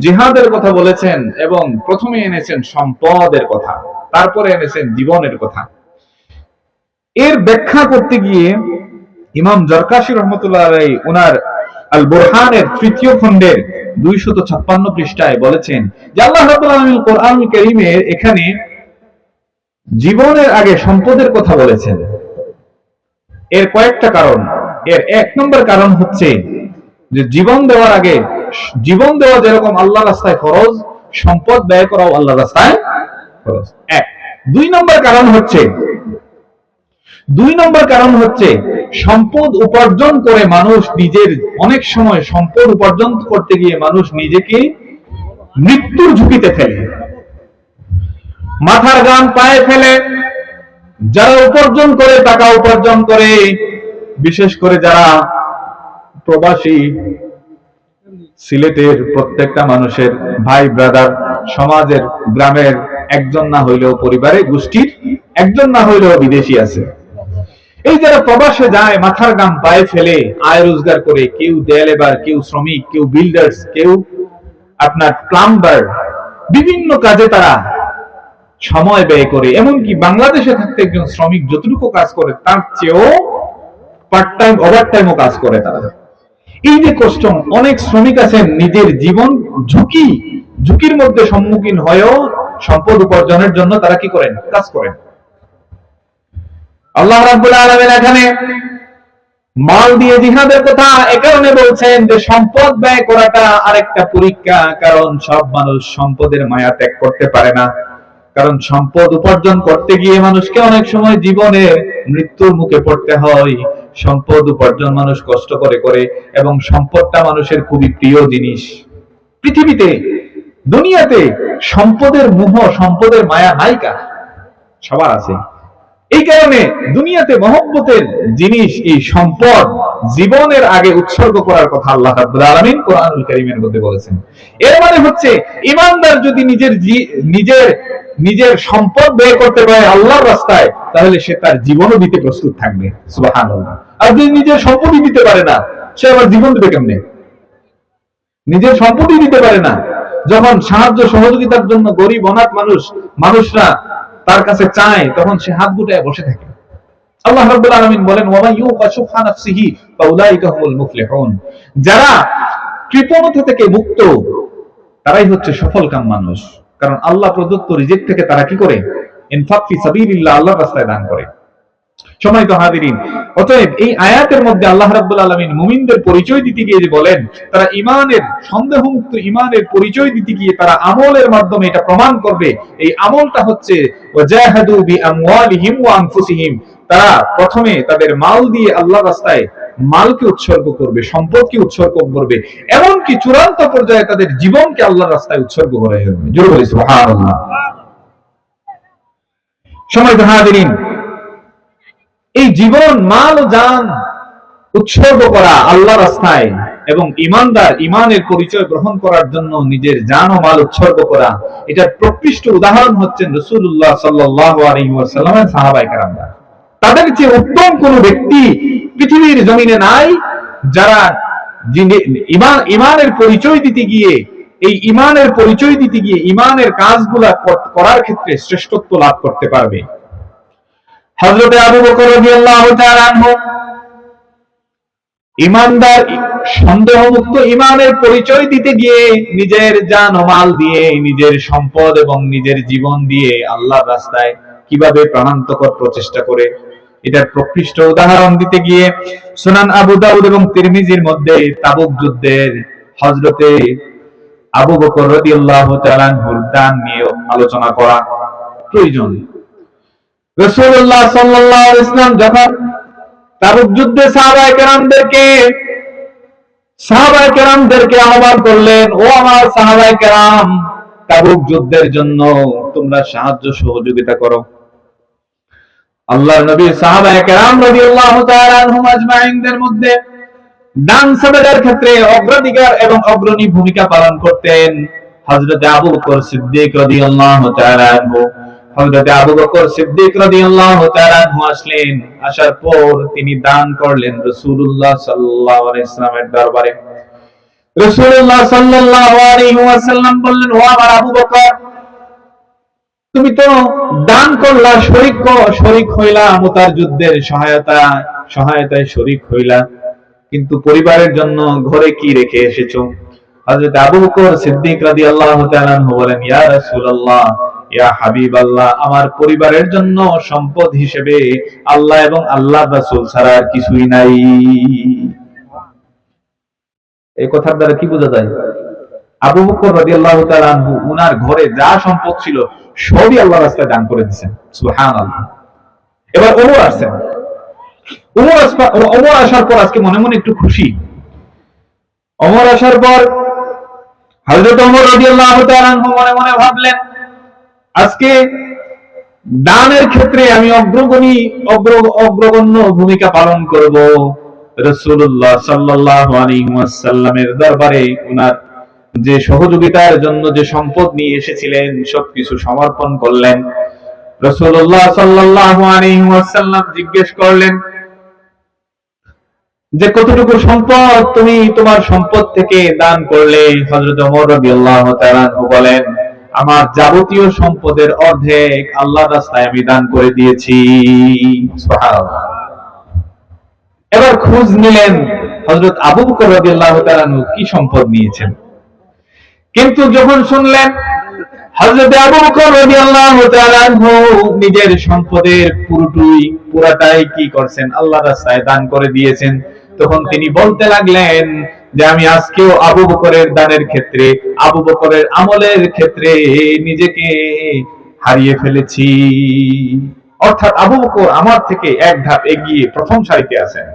জিহাদের কথা বলেছেন এবং প্রথমে এনেছেন সম্পদের কথা, তারপরে এনেছেন জীবনের কথা। এর ব্যাখ্যা করতে গিয়ে ইমাম জারকাশী রহমতুল্লাহ আলাইহি ওনার আল বুরহানের ৩য় খণ্ডের ২৫৬ পৃষ্ঠায় বলেছেন যে আল্লাহ রাব্বুল আলামিন কোরআনুল কারীমের এখানে জীবনের আগে সম্পদের কথা বলেছেন। এর কয়েকটা কারণ। এর ১ নম্বর কারণ হচ্ছে যে জীবন দেওয়ার আগে, জীবন দেওয়া যেরকম আল্লাহর রাস্তায় ফরজ, সম্পদ ব্যয় করাও আল্লাহর রাস্তায় ফরজ। ১। ২ নম্বর কারণ হচ্ছে সম্পদ উপার্জন করে মানুষ নিজের, অনেক সময় সম্পদ উপার্জন করতে গিয়ে মানুষ নিজেকে মৃত্যুর ঝুঁকিতে ফেলে, মাথার ঘাম পায়ে ফেলে। যারা উপার্জন করে, টাকা উপার্জন করে, বিশেষ করে যারা প্রবাসী, সিলেটের প্রত্যেকটা মানুষের ভাই ব্রাদার, সমাজের, গ্রামের একজন না হইলেও, পরিবারে গোষ্ঠীর একজন না হইলেও বিদেশি আছে। এই যারা প্রবাসে যায়, মাথার ঘাম পায়ে ফেলে আয় রোজগার করে, কেউ দেয়ালেবার, কেউ শ্রমিক, কেউ বিল্ডার্স, কেউ আপনার প্লাম্বার, বিভিন্ন কাজে তারা সময় ব্যয় করে। এমনকি বাংলাদেশে থাকতে একজন শ্রমিক যতটুকু কাজ করে তার চেয়েও পার্ট টাইম, ওভার টাইমও কাজ করে তারা। এই যে কষ্ট, অনেক শ্রমিক আছেন নিজের জীবন ঝুঁকির মধ্যে সম্মুখীন হয়েও সম্পদ উপার্জনের জন্য তারা কি করেন? কাজ করেন। আল্লাহ রাব্বুল আলামিন এখানে মাল দিয়ে জিহাদের কথা এ কারণে বলছেন যে সম্পদ ব্যয় করাটা আরেকটা পরীক্ষা। কারণ সব মানুষ সম্পদের মায়া ত্যাগ করতে পারে না। কারণ সম্পদ উপার্জন করতে গিয়ে মানুষকে অনেক সময় জীবনের মৃত্যুর মুখে পড়তে হয়। সম্পদ উপার্জন মানুষ কষ্ট করে এবং সম্পদটা মানুষের খুবই প্রিয় জিনিস। পৃথিবীতে, দুনিয়াতে সম্পদের মোহ, সম্পদের মায়া নাইকা সবার আছে। এই কারণে দুনিয়াতে মহব্বতের জিনিস এই সম্পদ জীবনের আগে উৎসর্গ করার কথা আল্লাহ রাব্বুল আলামিন কোরআনুল কারীমের মধ্যে বলেছেন। এর মানে হচ্ছে ঈমানদার যদি নিজের সম্পদ ব্যয় করতে পারে আল্লাহর রাস্তায়, তাহলে সে তার জীবনও দিতে প্রস্তুত থাকবে। সুবহানাল্লাহ। আর যদি নিজের সম্পদই দিতে পারে না, সে আবার জীবন দেবে কেমনে? নিজের সম্পদই দিতে পারে না, যখন সাহায্য সহযোগিতার জন্য গরিব অনাথ মানুষরা তার কাছে চায়, তখন সে হাত গুটায় বসে থাকে। আল্লাহ রাব্বুল আলামিন বলেন, ওয়া মান ইউকা শুহা নাফসিহি ফাউলাইকা হুমুল মুফলিহুন। যারা কৃপণতা থেকে মুক্ত, তারাই হচ্ছে সফলকাম মানুষ। কারণ আল্লাহ প্রদত্ত রিজিক থেকে তারা কি করে? ইনফাক ফি সাবিলিল্লাহ, আল্লাহর রাস্তায় দান করে। সম্মানিত হাজিরিন, অতএব এই আয়াতের মধ্যে আল্লাহ রাব্বুল আলামিন মুমিনদের পরিচয় দিতে গিয়ে যে বলেন, তারা ঈমানের, সন্দেহমুক্ত ঈমানের পরিচয় দিতে গিয়ে তারা আমলের মাধ্যমে এটা প্রমাণ করবে। এই আমলটা হচ্ছে ওয়াজাহাদু বিআমওয়ালিহিম ওয়া আনফুসিহিম। তারা প্রথমে তাদের মাল দিয়ে আল্লাহর রাস্তায় মালকে উৎসর্গ করবে, সম্পদকে উৎসর্গ করবে, এমনকি চূড়ান্ত পর্যায়ে তাদের জীবনকে আল্লাহর রাস্তায় উৎসর্গ করা হবে। জোরে বলি সুবহানাল্লাহ। সম্মানিত হাজিরিন, এই জীবন, মাল ও জান উৎসর্গ করা আল্লাহর রাস্তায় এবং ঈমানদার ঈমানের পরিচয় গ্রহণ করার জন্য নিজের জান ও মাল উৎসর্গ করা, এটার প্রকৃষ্ট উদাহরণ হচ্ছেন রাসূলুল্লাহ সাল্লাল্লাহু আলাইহি ওয়াসাল্লামের সাহাবায়ে কেরামরা। তাদের চেয়ে উত্তম কোন ব্যক্তি পৃথিবীর জমিনে নাই, যারা ঈমানের পরিচয় দিতে গিয়ে, এই ঈমানের পরিচয় দিতে গিয়ে ঈমানের কাজগুলা করার ক্ষেত্রে শ্রেষ্ঠত্ব লাভ করতে পারবে। হযরত আবু বকর রাদিয়াল্লাহু তাআলা আনহু ঈমানদার, সন্দেহমুক্ত ঈমানের পরিচয় দিতে গিয়ে নিজের জান ও মাল দিয়ে, নিজের সম্পদ এবং নিজের জীবন দিয়ে আল্লাহর রাস্তায় কিভাবে প্রাণান্তকর প্রচেষ্টা করে, এটার প্রকৃষ্ট উদাহরণ দিতে গিয়ে সুনান আবু দাউদ এবং তিরমিজির মধ্যে তাবুক যুদ্ধের হযরত আবু বকর রাদিয়াল্লাহু তাআলা আনহুর দান নিয়ে আলোচনা করা প্রয়োজন। রাসূলুল্লাহ সাল্লাল্লাহু আলাইহি ওয়াসাল্লাম যখন তাবুক যুদ্ধে সাহাবায়ে কেরামদেরকে আহ্বান করলেন, ও আমার সাহাবায়ে কেরাম, তাবুক যুদ্ধের জন্য তোমরা সাহায্য সহযোগিতা করো। আল্লাহর নবী সাহাবায়ে কেরাম রাদিয়াল্লাহু তাআলা আনহুম আজমাইনদের মধ্যে দান সাদাকার ক্ষেত্রে অগ্রাধিকার এবং অগ্রণী ভূমিকা পালন করতেন হযরত আবু বকর সিদ্দিক রাদিয়াল্লাহু তাআলা আনহু। হযরত আবু বকর সিদ্দিক রাদিয়াল্লাহু তাআলা আনহু আসলেন, আসার পর তিনি দান করলেন রাসূলুল্লাহ সাল্লাল্লাহু আলাইহি ওয়াসাল্লামের দরবারে। রাসূলুল্লাহ সাল্লাল্লাহু আলাইহি ওয়াসাল্লাম বললেন, ও আমার আবু বকর, তুমি তো দান করলা, শরীক হইলা, মুতার যুদ্ধের সহায়তায় শরীক হইলা, কিন্তু পরিবারের জন্য ঘরে কি রেখে এসেছো? হযরত আবু বকর সিদ্দিক রাদিয়াল্লাহু তাআলা আনহু বলেন, ইয়া রাসূলুল্লাহ, ইয়া হাবিবাল্লাহ, আমার পরিবারের জন্য সম্পদ হিসেবে আল্লাহ এবং আল্লাহর রাসূল ছাড়া আর কিছুই নাই। এই কথার দ্বারা কি বোঝা যায়? আবু বকর রাদিয়াল্লাহু তাআলা আনহু উনার ঘরে যা সম্পদ ছিল সবই আল্লাহর রাস্তায় দান করে দিয়েছেন। সুবহানাল্লাহ। এবার ওমর আসছেন। ওমর আসার পর আজকে মনে মনে একটু খুশি। ওমর আসার পর হযরত ওমর রাদিয়াল্লাহু তাআলা আনহু মনে মনে ভাবলেন, আজকে দানের ক্ষেত্রে আমি অগ্রগণ্য ভূমিকা পালন করব। রাসূলুল্লাহ সাল্লাল্লাহু আলাইহি ওয়াসাল্লামের দরবারে উনার যে সহযোগিতার জন্য যে সম্পদ নিয়ে এসেছিলেন সবকিছু সমর্পণ করলেন। রাসূলুল্লাহ সাল্লাল্লাহু আলাইহি ওয়াসাল্লাম জিজ্ঞেস করলেন যে কতটুকু সম্পদ তুমি তোমার সম্পদ থেকে দান করলে? হযরত ওমর রাদিয়াল্লাহু তাআলা বলেন, আমার যাবতীয় সম্পদের অর্ধেক আল্লাহর রাস্তায় আমি দান করে দিয়েছি। সুবহানাল্লাহ। এবার খোঁজ নিলেন হযরত আবু বকর রাদিয়াল্লাহু তাআলা কি সম্পদ নিয়েছেন, কিন্তু যখন শুনলেন হযরত আবু বকর রাদিয়াল্লাহু তাআলা নিজের সম্পদের পুরাটাই কি করছেন? আল্লাহর রাস্তায় দান করে দিয়েছেন। তখন তিনি বলতে লাগলেন যে আমি আজকেও আবু বকরের দানের ক্ষেত্রে, আবু বকরের আমলের ক্ষেত্রে নিজেকে হারিয়ে ফেলেছি। অর্থাৎ আবু বকর আমার থেকে এক ধাপ এগিয়ে প্রথম সারিতে আছেন।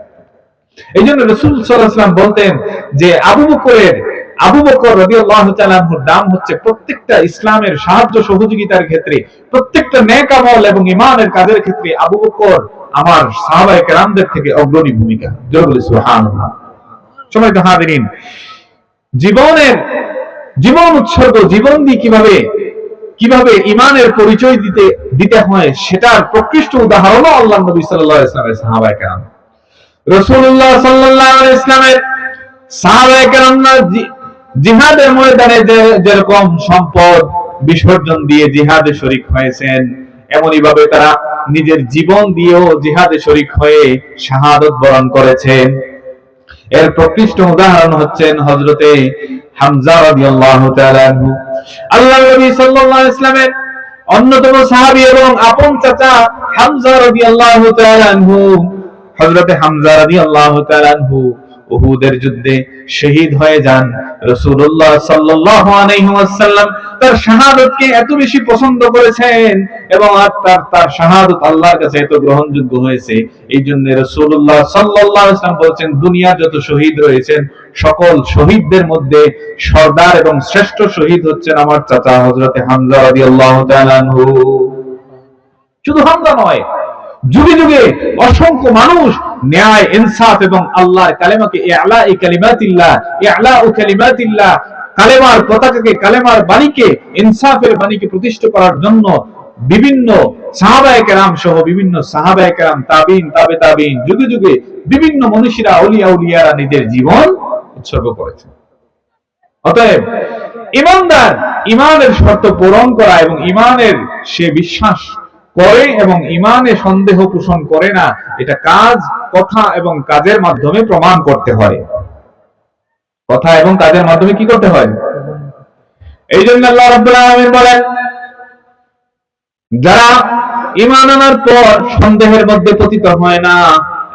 এই জন্য রাসূল সাল্লাল্লাহু আলাইহি ওয়াসাল্লাম বলতেন যে আবু বকর রাদিয়াল্লাহু তাআলা আনহুর দাম হচ্ছে প্রত্যেকটা ইসলামের সাহায্য সহযোগিতার ক্ষেত্রে, প্রত্যেকটা নেক আমল এবং ঈমানের কাজের ক্ষেত্রে আবু বকর আমার সাহাবায়ে কেরামদের থেকে অগ্রণী ভূমিকা। জোরে বলি সুবহানাল্লাহ। সম্মানিত হাজিরিন, জীবন উৎসর্গ, জীবন দিয়ে কিভাবে ঈমানের পরিচয় দিতে হয় সেটার প্রকৃষ্ট উদাহরণ আল্লাহর নবী সাল্লাল্লাহু আলাইহি ওয়াসাল্লামের সাহাবায়ে কেরাম। রাসূলুল্লাহ সাল্লাল্লাহু আলাইহি ওয়াসাল্লামের সাহাবায়ে কেরামরা জিহাদের ময়দানে যেরকম সম্পদ বিসর্জন দিয়ে জিহাদে শরীক হয়েছেন, এমনই ভাবে তারা নিজের জীবন দিয়েও জিহাদে শরীক হয়ে শাহাদাত বরণ করেছেন। এর প্রকৃষ্ট উদাহরণ হচ্ছেন হযরতে হামজা রাদিয়াল্লাহু তাআলা আনহু। আল্লাহর নবী সাল্লাল্লাহু আলাইহি ওয়াসাল্লামের অন্যতম সাহাবী এবং আপন চাচা হামজা রাদিয়াল্লাহু তাআলা আনহু, হযরতে হামজা রাদিয়াল্লাহু তাআলা আনহু উহুদের যুদ্ধে শহীদ হয়ে যান। রাসূলুল্লাহ সাল্লাল্লাহু আলাইহি ওয়াসাল্লাম তার শাহাদাতকে এত বেশি পছন্দ করেছেন এবং তার শাহাদাত আল্লাহর কাছে এত গ্রহণযোগ্য হয়েছে, এইজন্য রাসূলুল্লাহ সাল্লাল্লাহু আলাইহি ওয়াসাল্লাম বলেছেন, দুনিয়ার যত শহীদ রয়েছেন সকল শহীদদের মধ্যে সর্দার এবং শ্রেষ্ঠ শহীদ হচ্ছেন আমার চাচা হযরতে হামজা রাদিয়াল্লাহু তাআলা আনহু। শুধু হামজা নয়, যুগে যুগে অসংখ্য মানুষ ন্যায়, ইনসাফ এবং আল্লাহর কালেমাকে কালিমাতিল্লাহ, কালেমার পতাকাকে, কালেমার বাণীকে, ইনসাফের বাণীকে প্রতিষ্ঠা করার জন্য বিভিন্ন সাহাবায়ে কেরাম সহ বিভিন্ন সাহাবায়ে কেরাম, তাবিঈন, তাবে তাবিঈন, যুগে যুগে বিভিন্ন মনীষীরা, আউলিয়ারা নিজের জীবন উৎসর্গ করেছেন। অতএব ঈমানের শর্ত পূরণ করা এবং ঈমানের সে বিশ্বাস করে এবং ঈমানে সন্দেহ পোষণ করে না, এটা কথা এবং কাজের মাধ্যমে প্রমাণ করতে হয়। কথা এবং কাজের মাধ্যমে কি করতে হয়? এই জন্য আল্লাহ রাব্বুল আলামিন বলেন, যারা ঈমান আনার পর সন্দেহের মধ্যে পতিত হয় না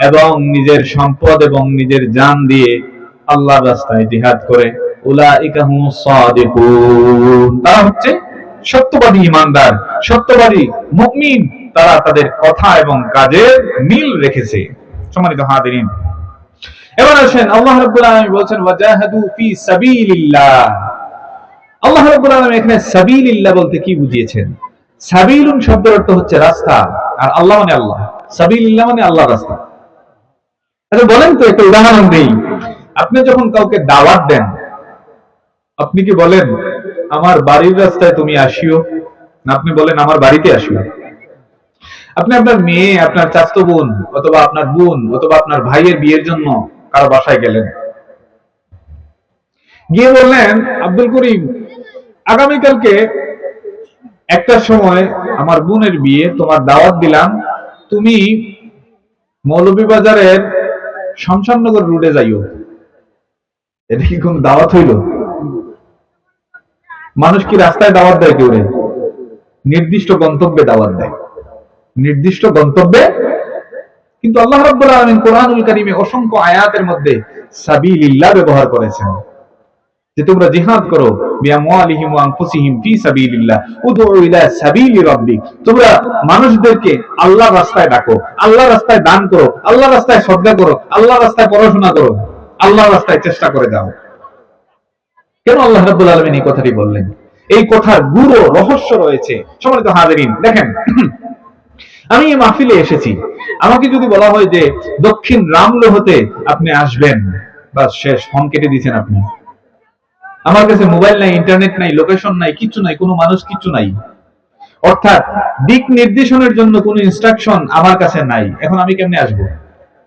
এবং নিজের সম্পদ এবং নিজের জান দিয়ে আল্লাহর রাস্তায় জিহাদ করে, উলাইকা হুমুস সাদিকুন, তারা হচ্ছে সত্যবাদী ঈমানদার, সত্যবাদী মুমিন। তারা তাদের কথা এবং কাজের মিল রেখেছে। সম্মানিত হাজিরিন, এবার আসেন আল্লাহ রাব্বুল আলামিন বলেন ওয়াজাহাদু ফি সাবিলিল্লাহ। আল্লাহ রাব্বুল আলামিন এখানে সাবিলিল্লাহ বলতে কি বুঝিয়েছেন? সাবিলুন শব্দের অর্থ হচ্ছে রাস্তা, আর আল্লাহ মানে আল্লাহ, সাবিলিল্লাহ মানে আল্লাহর রাস্তা। আচ্ছা বলেন তো, একটা উদাহরণ দেই। আপনি যখন কাউকে দাওয়াত দেন, আপনি কি বলেন আমার বাড়ির রাস্তায় তুমি আসিও, না আপনি বলেন আমার বাড়িতে আসিও? আপনি আপনার মেয়ে, আপনার চাচাতো বোন অথবা আপনার বোন অথবা আপনার ভাইয়ের বিয়ের জন্য কারো বাসায় গেলেন, গিয়ে বললেন, আব্দুল করিম, আগামীকালকে একটার সময় আমার বোনের বিয়ে, তোমার দাওয়াত দিলাম, তুমি মৌলভীবাজারের শমশাননগর রোডে যাইও। এটা কি কোন দাওয়াত হইল? মানুষ কি রাস্তায় দাওয়াত দেয়? কেউ নেই। নির্দিষ্ট গন্তব্যে দাওয়াত দেয়, নির্দিষ্ট গন্তব্যে। কিন্তু আল্লাহ রাব্বুল আলামিন কোরআনুল কারীমে অসংখ্য আয়াতের মধ্যে সাবিলিল্লাহ ব্যবহার করেছেন, যে তোমরা জিহাদ করো বিআমওয়ালিহিম ওয়া আনফুসিহিম ফি সাবিলিল্লাহ, উদউ ইলা সাবিলি রাব্বিক, তোমরা মানুষদেরকে আল্লাহর রাস্তায় ডাকো, আল্লাহর রাস্তায় দান করো, আল্লাহর রাস্তায় সদকা করো, আল্লাহর রাস্তায় পড়াশোনা করো, আল্লাহর রাস্তায় চেষ্টা করে যাও। কেন আল্লাহ রাব্বুল আলামিন এই কথাটি বললেন? এই কথার গুরু রহস্য রয়েছে। সম্মানিত হাজিরিন, দেখেন, আমি এই মাহফিলে এসেছি, আমাকে যদি বলা হয় যে দক্ষিণ রামলো হতে আপনি আসবেন, বাস শেষ, ফোন কেটে দিয়েছেন আপনি। আমার কাছে মোবাইল নাই, ইন্টারনেট নাই, লোকেশন নাই, কিছু নাই, কোনো মানুষ কিছু নাই, অর্থাৎ দিক নির্দেশনের জন্য কোনো ইনস্ট্রাকশন আমার কাছে নাই। এখন আমি কেমনে আসবো?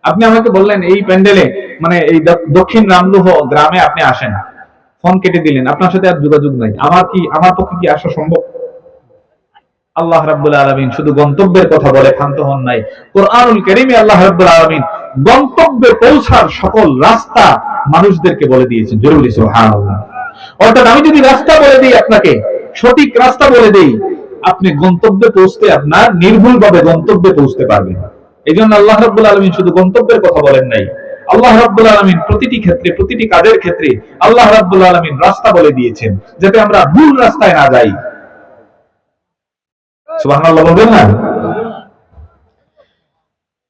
আপনি আমাকে বললেন এই প্যান্ডেলে, মানে এই দক্ষিণ রামলোহ গ্রামে আপনি আসেন, ফোন কেটে দিলেন, আপনার সাথে আর যোগাযোগ নাই, আমার পক্ষে কি আসা সম্ভব? আল্লাহ রাব্বুল আলামিন শুধু গন্তব্যের কথা বলে ক্ষান্ত হন নাই। কোরআনুল কারীমে আল্লাহ রাব্বুল আলামিন গন্তব্যে পৌঁছার সকল রাস্তা মানুষদেরকে বলে দিয়েছেন। জোরে বলি সুবহানাল্লাহ। অর্থাৎ আমি যদি রাস্তা বলে দিই, আপনাকে সঠিক রাস্তা বলে দিই, আপনি গন্তব্যে পৌঁছতে, আপনার নির্ভুলভাবে গন্তব্যে পৌঁছতে পারবেন। এই জন্য আল্লাহ রাব্বুল আলামিন শুধু গন্তব্যের কথা বলেন নাই, আল্লাহ রাব্বুল আলামিন প্রতিটি ক্ষেত্রে, প্রতিটি কাজের ক্ষেত্রে আল্লাহ রাব্বুল আলামিন রাস্তা বলে দিয়েছেন, যাতে আমরা ভুল রাস্তায় না যাই। সুবহানাল্লাহ বলবেন না?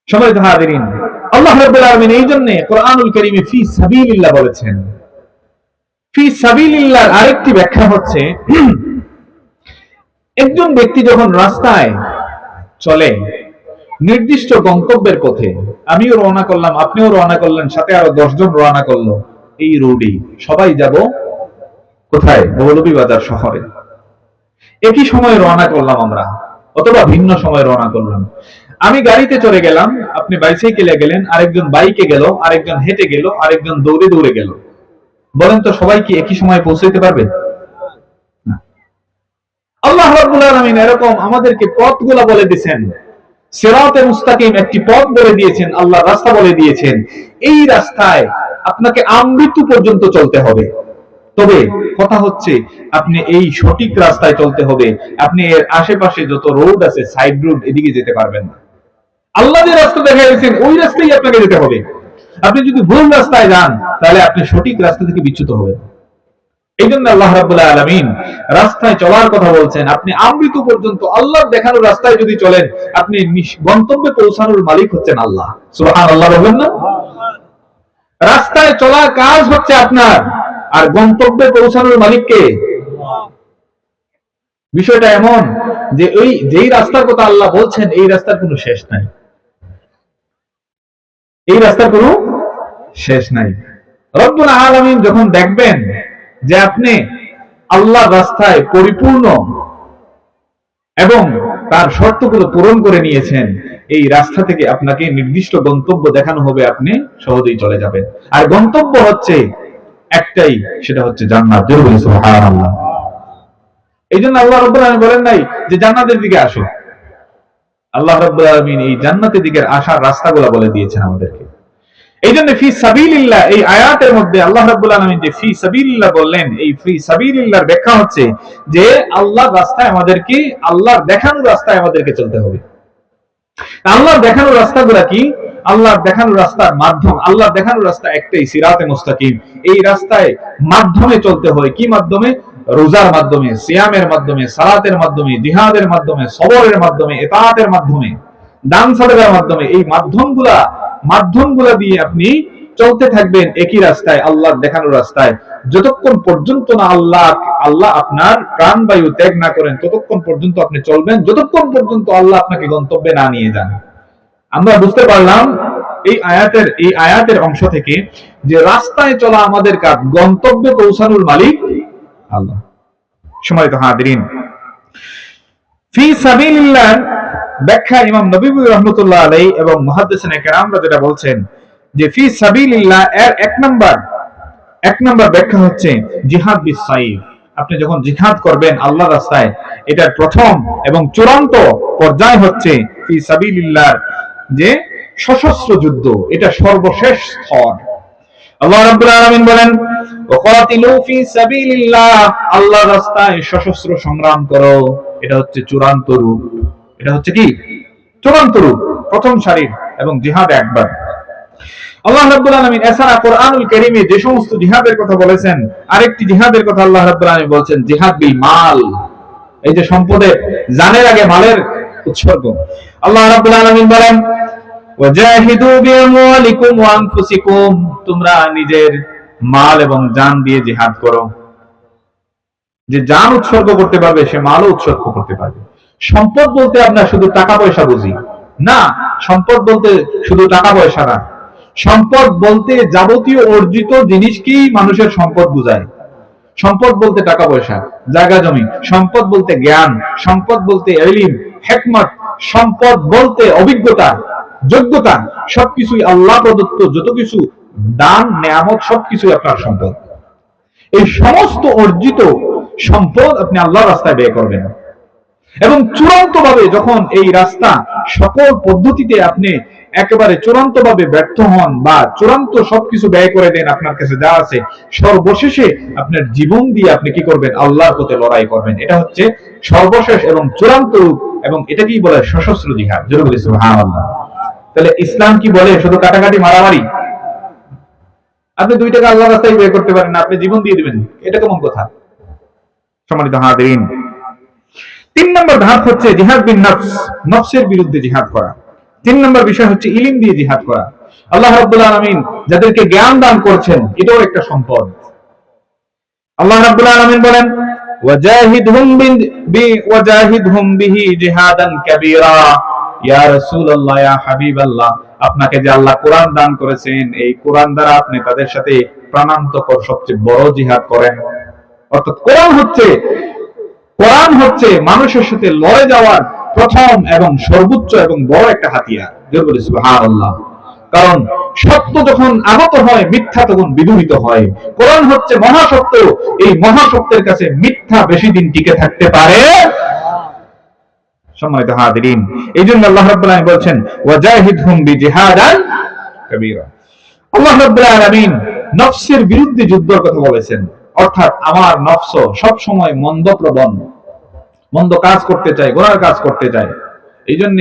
সম্মানিত হাজিরিন, আল্লাহ রাব্বুল আলামিন এই জন্য কোরআনুল কারীমে ফি সাবিলিল্লাহ বলেছেন। ফি সাবিলিল্লাহর আরেকটি ব্যাখ্যা হচ্ছে, একজন ব্যক্তি যখন রাস্তায় চলে নির্দিষ্ট গন্তব্যের পথে, আমিও রওনা করলাম, আপনিও রওনা করলেন, সাথে আরো 10 জন রওনা করলো, এই রোডে সবাই যাব কোথায়? মৌলভীবাজার শহরে। একই সময়ে রওনা করলাম আমরা, অথবা ভিন্ন সময়ে রওনা করলাম। আমি গাড়িতে চলে গেলাম, আপনি বাইসাইকেলে গেলেন, আরেকজন বাইকে গেল, আরেকজন হেঁটে গেল, আরেকজন দৌড়ে দৌড়ে গেল। বলেন তো সবাই কি একই সময়ে পৌঁছাইতে পারবে? না। আল্লাহ রাব্বুল আলামিন এরকম আমাদেরকে পথগুলো বলে দিয়েছেন। সিরাতে মুস্তাকিম একটি পথ বলে দিয়েছেন, আল্লাহ রাস্তা বলে দিয়েছেন। এই রাস্তায় আপনাকে আমৃত্যু পর্যন্ত চলতে হবে। তবে কথা হচ্ছে, আপনি এই সঠিক রাস্তায় চলতে হবে। আপনি এর আশেপাশে যত রোড আছে, সাইড রোড, এদিকে যেতে পারবেন না। আল্লাহ যে রাস্তা দেখা দিয়েছেন ওই রাস্তায় আপনাকে যেতে হবে। আপনি যদি ভুল রাস্তায় যান, তাহলে আপনি সঠিক রাস্তা থেকে বিচ্যুত হবেন। এই জন্য আল্লাহ রাব্বুল আলামিন রাস্তায় চলার কথা বলছেন। আপনি আমৃত্যু পর্যন্ত আল্লাহর দেখানো রাস্তায় যদি চলেন, আপনি গন্তব্যে পৌঁছানোর মালিক হচ্ছেন আল্লাহ। সুবহানাল্লাহ বলবেন না? রাস্তায় চলার কাজ হচ্ছে আপনার, আর গন্তব্যে পৌঁছানোর মালিক কে? বিষয়টা এমন যে ওই যেই রাস্তার কথা আল্লাহ বলছেন, এই রাস্তার কোনো শেষ নাই, এই রাস্তার কোনো শেষ নাই। রব্বুল আলামিন যখন দেখবেন যে আপনি আল্লাহর রাস্তায় পরিপূর্ণ এবং তার শর্তগুলো পূরণ করে নিয়েছেন, এই রাস্তা থেকে আপনাকে নির্দিষ্ট গন্তব্য দেখানো হবে, আপনি সহজেই চলে যাবেন। আর গন্তব্য হচ্ছে একটাই, সেটা হচ্ছে জান্নাত। জোরে বলি সুবহানাল্লাহ। এই জন্য আল্লাহ রাব্বুল আলামিন বলেন নাই যে জান্নাতের দিকে আসো। আল্লাহ রাব্বুল আলামিন এই জান্নাতের দিকে আসার রাস্তাগুলো বলে দিয়েছেন আমাদেরকে। এই জন্য ফি সাবিলিল্লাহ, এই আয়াতের মধ্যে আল্লাহ রাব্বুল আলামিন যে ফি সাবিলিল্লাহ বললেন, এই ফি সাবিলিল্লাহর ব্যাখ্যা হচ্ছে যে আল্লাহর রাস্তায় আমাদেরকে, আল্লাহর দেখানো রাস্তায় আমাদেরকে চলতে হবে। আল্লাহর দেখানো রাস্তাগুলো কি? আল্লাহর দেখানো রাস্তার মাধ্যম, আল্লাহর দেখানো রাস্তা একটাই, সিরাতে মুস্তাকিম। এই রাস্তায় মাধ্যমে চলতে হয়। কি মাধ্যমে? রোজার মাধ্যমে, সিয়ামের মাধ্যমে, সালাতের মাধ্যমে, জিহাদের মাধ্যমে, সবরের মাধ্যমে, ইতাআতের মাধ্যমে, দান সাদকার মাধ্যমে। এই মাধ্যমগুলা দিয়ে আপনি চলতে থাকবেন একই রাস্তায়, আল্লাহর দেখানো রাস্তায়। যতক্ষণ পর্যন্ত না আল্লাহ আপনার প্রাণবায়ু ত্যাগ না করেন, ততক্ষণ পর্যন্ত আপনি চলবেন, যতক্ষণ পর্যন্ত আল্লাহ আপনাকে গন্তব্যে না নিয়ে যান। আমরা বুঝতে পারলাম এই আয়াতের অংশ থেকে যে রাস্তায় চলা আমাদের কাজ, গন্তব্যে পৌঁছানোর মালিক আল্লাহ। সম্মানিত হাজিরিন, ফি সাবিলিল্লাহ ব্যাখ্যা ইমাম নববী রাহমাতুল্লাহ আলাইহি এবং মুহাদ্দিসিনে কেরামরা যেটা বলছেন যে ফি সাবিলিল্লাহ এর এক নাম্বার এক নম্বর ব্যাখ্যা হচ্ছে জিহাদ বিস-সাইফ। আপনি যখন জিহাদ করবেন আল্লাহর রাস্তায়, এটার প্রথম এবং চূড়ান্ত পর্যায় হচ্ছে ফি সাবিলিল্লাহ, যে সশস্ত্র যুদ্ধ, এটা সর্বশেষ স্তর। আল্লাহ রাব্বুল আলামিন বলেন ওয়াকাতিলু ফি সাবিলিল্লাহ, আল্লাহর রাস্তায় সশস্ত্র সংগ্রাম করো। এটা হচ্ছে চূড়ান্ত রূপ। এটা হচ্ছে কি? চূড়ান্ত রূপ, প্রথম সারির এবং জিহাদ একবার। আল্লাহ রাব্বুল আলামিন এছাড়া কোরআনুল কারীমে যে সমস্ত জিহাদের কথা বলেছেন, আরেকটি জিহাদের কথা আল্লাহ রাব্বুল আলামিন বলেছেন জিহাদ বিল মাল। এই যে সম্পদের, জানের আগে মালের উৎসর্গ। আল্লাহ রাব্বুল আলামিন বলেন ওয়াজাহিদু বিআমওয়ালিকুম ওয়া আনফুসিকুম, তোমরা নিজের মাল এবং জান দিয়ে জিহাদ করো। যে জান উৎসর্গ করতে পারবে সে মালও উৎসর্গ করতে পারবে। সম্পদ বলতে আমরা শুধু টাকা পয়সা বুঝি না, সম্পদ বলতে শুধু টাকা পয়সা না, সম্পদ বলতে যাবতীয় অর্জিত জিনিসকেই মানুষের সম্পদ বোঝায়। সম্পদ বলতে টাকা পয়সা, জায়গা জমি, সম্পদ বলতে জ্ঞান, সম্পদ বলতে ইলম, হিকমত, সম্পদ বলতে অভিজ্ঞতা, যোগ্যতা, সবকিছুই আল্লাহ প্রদত্ত, যত কিছু দান নেয়ামত সবকিছুই আপনার সম্পদ। এই সমস্ত অর্জিত সম্পদ আপনি আল্লাহর রাস্তায় ব্যয় করবেন। এবং চূড়ান্ত ভাবে যখন এই রাস্তা সকল পদ্ধতিতে আপনি একেবারে চূড়ান্ত ভাবে ব্যর্থ হন বা চূড়ান্ত সবকিছু ব্যয় করে দেন আপনার কাছে যা আছে, সর্বশেষে আপনার জীবন দিয়ে আপনি কি করবেন? আল্লাহর পথে লড়াই করবেন। এটা হচ্ছে সর্বশেষ এবং চূড়ান্ত রূপ, এবং এটাকেই বলে সশস্ত্র জিহাদ। জোরে বলি সুবহানাল্লাহ। তাহলে ইসলাম কি বলে? শুধু কাটাকাটি, মারামারি? আপনি 2 টাকা আল্লাহর রাস্তায় ব্যয় করতে পারেন না, আপনি জীবন দিয়ে দিবেন, এটা কেমন কথা? সম্মানিত হাজিরিন, 3 নম্বর ধাপ হচ্ছে জিহাদ বিন নফস, নফসের বিরুদ্ধে জিহাদ করা। 3 নম্বর বিষয় হচ্ছে ইলম দিয়ে জিহাদ করা। আল্লাহ রাব্বুল আলামিন যাদেরকে জ্ঞান দান করেছেন, এটাও একটা সম্পদ। আল্লাহ রাব্বুল আলামিন বলেন ওয়াজাহিদহুম বিহি জিহাদান কাবীরা। ইয়া রাসূলুল্লাহ, ইয়া হাবিবাল্লাহ, আপনাকে যে আল্লাহ কোরআন দান করেছেন, এই কোরআন দ্বারা আপনি তাদের সাথে প্রাণান্তকর সবচেয়ে বড় জিহাদ করেন। অর্থাৎ কোরআন হচ্ছে মানুষের সাথে লড়ে যাওয়ার প্রথম এবং সর্বোচ্চ এবং বড় একটা হাতিয়ার। সুবহানাল্লাহ। কারণ সত্য যখন আগত হয়, মিথ্যা তখন বিদূরিত হয়। কোরআন হচ্ছে মহাসত্য, এই মহাসত্যের কাছে মিথ্যা বেশি দিন টিকে থাকতে পারে। সম্মানিত হাজিরিন, এই জন্য আল্লাহ রাব্বুল আলামিন বলছেন ওয়াজাহিদহুম বিজিহাদান কাবীরা। আল্লাহ রাব্বুল আলামিন নফসের বিরুদ্ধে যুদ্ধের কথা বলেছেন। অর্থাৎ আমার নফস সব সময় মন্দপ্রবণ, মন্দ কাজ করতে চায়, গুনার কাজ করতে চায়। এই জন্য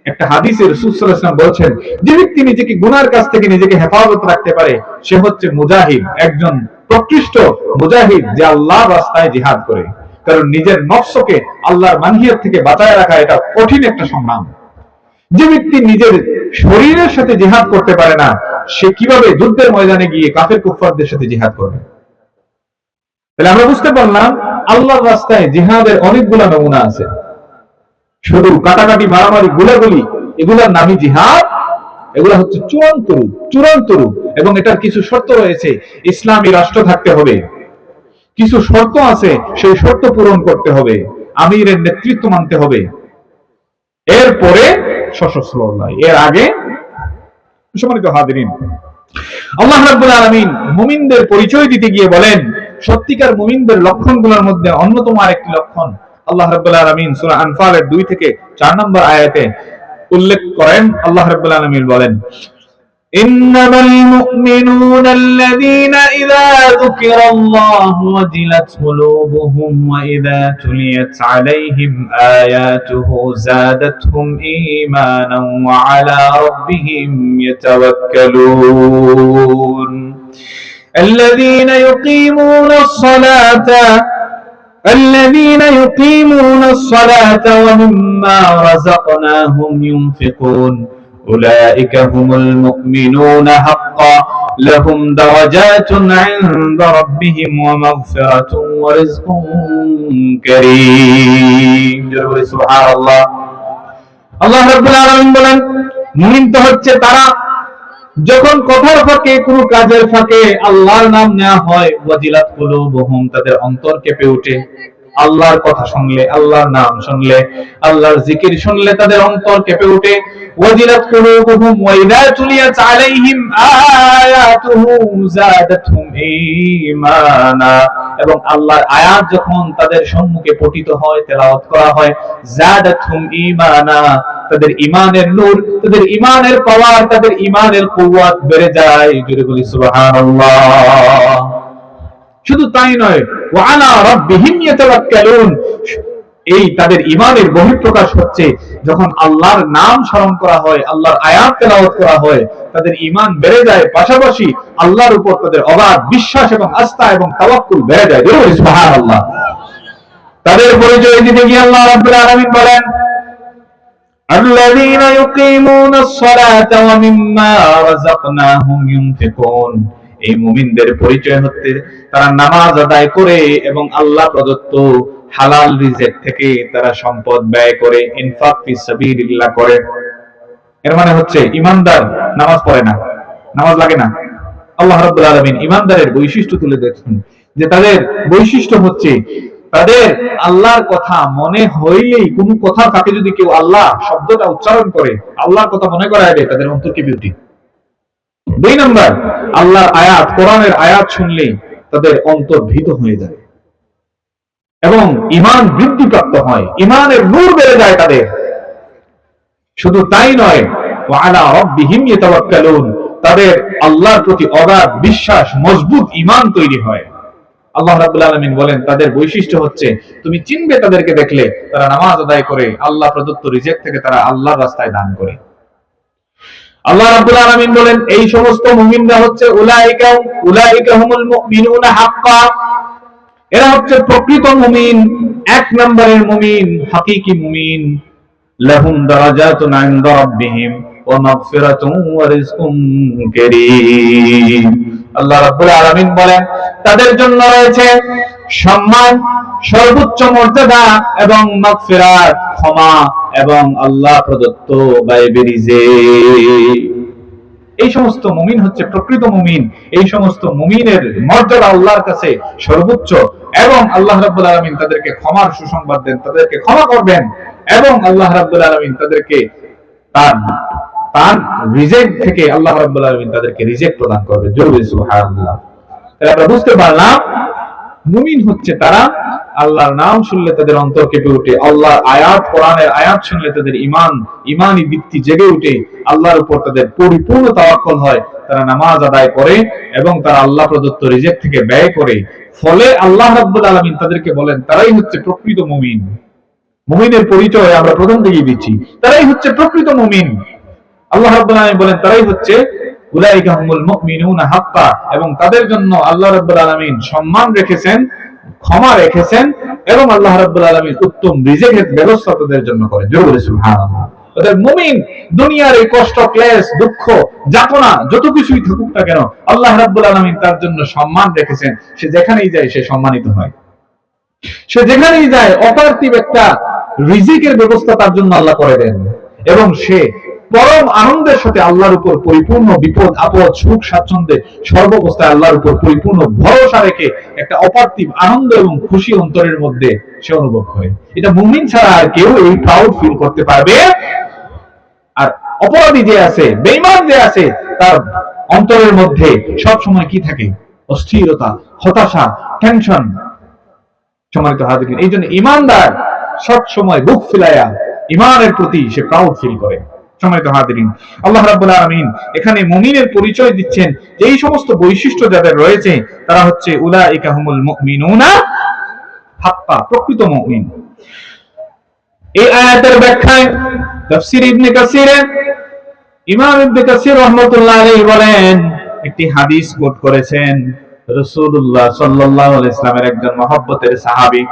একটা হাদিসে রাসূল সাল্লাল্লাহু আলাইহি ওয়াসাল্লাম বলেছেন, যে ব্যক্তি নিজেকে গুনার কাছ থেকে নিজেকে হেফাজত রাখতে পারে সে হচ্ছে মুজাহিদ, একজন প্রকৃষ্ট মুজাহিদ, যে আল্লাহর রাস্তায় জিহাদ করে। কারণ নিজের নফসকে আল্লাহর মানহিয়াত থেকে বাঁচায় রাখা এটা কঠিন একটা সংগ্রাম। যে ব্যক্তি নিজের শরীরের সাথে জিহাদ করতে পারে না, সে কিভাবে যুদ্ধের ময়দানে গিয়ে কাফের কুফফারদের সাথে জিহাদ করবে? তাহলে আমরা বুঝতে পারলাম আল্লাহর রাস্তায় জিহাদের অনেকগুলো নমুনা আছে। শুধু কাটাকাটি, মারামারি, গুলাগুলি, এগুলোর নামই জিহাদ। এগুলো হচ্ছে চূড়ান্ত রূপ। এবং এটার কিছু শর্ত রয়েছে। ইসলামী রাষ্ট্র থাকতে হবে, কিছু শর্ত আছে, সেই শর্ত পূরণ করতে হবে, আমিরের নেতৃত্ব মানতে হবে, এরপরে সশস্ত্র লড়াই, এর আগে। সম্মানিত হাজিরিন, আল্লাহ রাব্বুল আলামিন মুমিনদের পরিচয় দিতে গিয়ে বলেন, সত্যিকার মুমিনদের লক্ষণগুলোর মধ্যে অন্যতম আরেকটি লক্ষণ আল্লাহ রাব্বুল আলামিন সূরা আনফালের 2 থেকে 4 নম্বর আয়াতে উল্লেখ করেন। আল্লাহ রাব্বুল আলামিন বলেন ইন্নামাল মুমিনুনা আল্লাযীনা ইযা যুকিরাল্লাহু ওয়াজিলাত কুলুবুহুম ওয়া ইযা তুলিয়াত আলাইহিম আয়াতুহু যাদাতহুম ঈমানান ওয়া আলা রাব্বিহিম ইয়াতাওয়াক্কালুন الذين يقيمون الصلاة ومما رزقناهم ينفقون أولئك هم المؤمنون حقا لهم درجات عند ربهم ومغفرة ورزق كريم سبحان الله الله رب العالمين বলেন মুমিন তো হচ্ছে তারা যখন কথার ফাঁকে, কোনো কাজের ফাঁকে আল্লাহর নাম নেওয়া হয়, ওয়াজিলাত কুলুবুহুম, তাদের অন্তর কেঁপে ওঠে, আল্লাহর কথা শুনলে, আল্লাহর নাম শুনলে, আল্লাহর জিকির শুনলে তাদের অন্তর কেঁপে ওঠে। ওয়াজিলাত কুলুবুহুম ওয়া ইযা তুলিয়াত আলাইহিম আয়াতুহু যাদাতহুম ঈমানা। এবং আল্লাহর আয়াত যখন তাদের সম্মুখে পঠিত হয়, তেলাওয়াত করা হয়, যাদাতহুম ঈমানা, তাদের ঈমানের নূর, তাদের ঈমানের পাওয়ার, তাদের ঈমানের কুওয়াত বেড়ে যায়। জোরে বলি সুবহানাল্লাহ। শুধু তাই নয়, ওয়া আলা রাব্বিহিম ইয়াতাওয়াক্কালুন, এই তাদের ঈমানের বহিঃপ্রকাশ হচ্ছে যখন আল্লাহর নাম স্মরণ করা হয়, আল্লাহর আয়াত তেলাওয়াত করা হয়, তাদের ঈমান বেড়ে যায়, পাশাপাশি আল্লাহর উপর তাদের অগাধ বিশ্বাস এবং আস্থা এবং তাওয়াক্কুল বেড়ে যায়। সুবহানাল্লাহ। তাদের পরিচয় দিতে গিয়ে আল্লাহ রাব্বুল আলামিন বলেন, আল্লাযীনা ইউকিমুনাস সালাতা ওয়া মিম্মা রাযাকনাহুম ইউনফিকুন। এই মুমিনদের পরিচয় হচ্ছে তারা নামাজ আদায় করে এবং আল্লাহ প্রদত্ত হালাল রিজিক থেকে তারা সম্পদ ব্যয় করে, ইনফাক ফি সাবিলিল্লাহ করে। এর মানে হচ্ছে ঈমানদার নামাজ পড়ে না, নামাজ লাগে না। আল্লাহ রাব্বুল আলামিন ঈমানদারের বৈশিষ্ট্য তুলে ধরেছেন যে তাদের বৈশিষ্ট্য হচ্ছে তাদের আল্লাহর কথা মনে হইলেই, কোন কথা তাকে যদি কেউ আল্লাহ শব্দটা উচ্চারণ করে, আল্লাহর কথা মনে করায় দেয়, তাদের অন্তর কেঁপে ওঠে। 2 নম্বর, আল্লাহর আয়াত, কোরআনের আয়াত শুনলেই তাদের অন্তর ভীত হয়ে যায় এবং ঈমান বৃদ্ধিপ্রাপ্ত হয়, ঈমানের নূর বেড়ে যায় তাদের। শুধু তাই নয়, ওয়া আলা রাব্বিহিম ইয়াতাওয়াক্কালুন, তাদের আল্লাহর প্রতি অগাধ বিশ্বাস, মজবুত ঈমান তৈরি হয়। আল্লাহ রাব্বুল আলামিন বলেন তাদের বৈশিষ্ট্য হচ্ছে, তুমি চিনবে তাদেরকে দেখলে, তারা নামাজ আদায় করে, আল্লাহ প্রদত্ত রিজিক থেকে তারা আল্লাহর রাস্তায় দান করে। আল্লাহ রাব্বুল আলামিন বলেন এই সমস্ত মুমিনরা হচ্ছে উলাইকা হুমুল মুমিনুনা হাক্কা, এরা হচ্ছে প্রকৃত মুমিন, 1 নম্বরের মুমিন, হাকিকি মুমিন। লাহুম দারাজাতুন ইনদা রাব্বিহিম ওয়া মাগফিরাতুন ওয়া রিজকুন কারীম। আল্লাহ রাব্বুল আলামিন বলেন তাদের জন্য রয়েছে সম্মান, সর্বোচ্চ মর্যাদা এবং মাগফিরাত, ক্ষমা এবং আল্লাহ প্রদত্ত গায়বী রিজিক। এই সমস্ত মুমিন হচ্ছে প্রকৃত মুমিন। এই সমস্ত মুমিনের মর্যাদা আল্লাহর কাছে সর্বোচ্চ এবং আল্লাহ রাব্বুল আলামিন তাদেরকে ক্ষমার সুসংবাদ দেন, তাদেরকে ক্ষমা করবেন এবং আল্লাহ রাব্বুল আলামিন তাদেরকে তার রিজিক থেকে আল্লাহ রাব্বুল আলামিন তাদেরকে রিজিক প্রদান করবে। জোরে সুবহানাল্লাহ। তাহলে আমরা বুঝতে পারলাম মুমিন হচ্ছে তারা আল্লাহর নাম শুনলে তাদের অন্তর কেঁপে ওঠে, আল্লাহর আয়াত, কোরআনের আয়াত শুনলে তাদের ঈমানি দীপ্তি জেগে ওঠে, আল্লাহর উপর তাদের পরিপূর্ণ তাওয়াক্কুল হয়, তারা নামাজ আদায় করে এবং তারা আল্লাহ প্রদত্ত রিজিক থেকে ব্যয় করে। ফলে আল্লাহ রাব্বুল আলামিন তাদেরকে বলেন তারাই হচ্ছে প্রকৃত মুমিন। মুমিনের পরিচয় আমরা প্রথম থেকেই দিচ্ছি, তারাই হচ্ছে প্রকৃত মুমিন। আল্লাহ রাব্বুল আলামিন বলেন তারাই হচ্ছে উলাইকা হুমুল মুমিনুনা হাক্কা, এবং তাদের জন্য আল্লাহ রাব্বুল আলামিন সম্মান রেখেছেন, ক্ষমা রেখেছেন এবং আল্লাহ রাব্বুল আলামিন উত্তম রিজিকের ব্যবস্থা তাদের জন্য করেন। জোরে বলে সুবহানাল্লাহ। তাদের মুমিন দুনিয়ার এই কষ্ট, ক্লেশ, দুঃখ, যাতনা যত কিছুই থাকুক না কেন, আল্লাহ রাব্বুল আলামিন তার জন্য সম্মান রেখেছেন। সে যেখানেই যায় সে সম্মানিত হয়, সে যেখানেই যায় অপার্থিব একটা রিজিকের ব্যবস্থা তার জন্য আল্লাহ করে দেন এবং সে পরম আনন্দের সাথে আল্লাহর উপর পরিপূর্ণ বিপদ আপদ, সুখ স্বাচ্ছন্দ্যে সর্বাবস্থায় আল্লাহর উপর পরিপূর্ণ ভরসা রেখে একটা অপার্থিব আনন্দ এবং খুশি অন্তরের মধ্যে সে অনুভব করে। এটা মুমিন ছাড়া আর কেউ এই প্রাউড ফিল করতে পারবে। আর অপরাধী যে আছে, বেঈমান যে আছে, তার অন্তরের মধ্যে সব সময় কি থাকে? অস্থিরতা, হতাশা, টেনশন। সম্মানিত হাজিরিন, এই জন্য ঈমানদার সব সময় বুক ফিলায়া ঈমানের প্রতি সে প্রাউড ফিল করে। সম্মানিত হাজিরিন, আল্লাহ রাব্বুল আলামিন এখানে মুমিনের পরিচয় দিচ্ছেন যে এই সমস্ত বৈশিষ্ট্য যাদের রয়েছে তারা হচ্ছে উলাইকা হুমুল মুমিনুনা হাক্কা, প্রকৃত মুমিন। এই আয়াতের ব্যাখ্যায় তাফসীর ইবনে কাসিরে ইমাম ইবনে কাসির রাহমাতুল্লাহ আলাইহি বলেন, একটি হাদিস কোট করেছেন রাসূলুল্লাহ সাল্লাল্লাহু আলাইহি ওয়াসাল্লামের একজন মহব্বতের সাহাবী,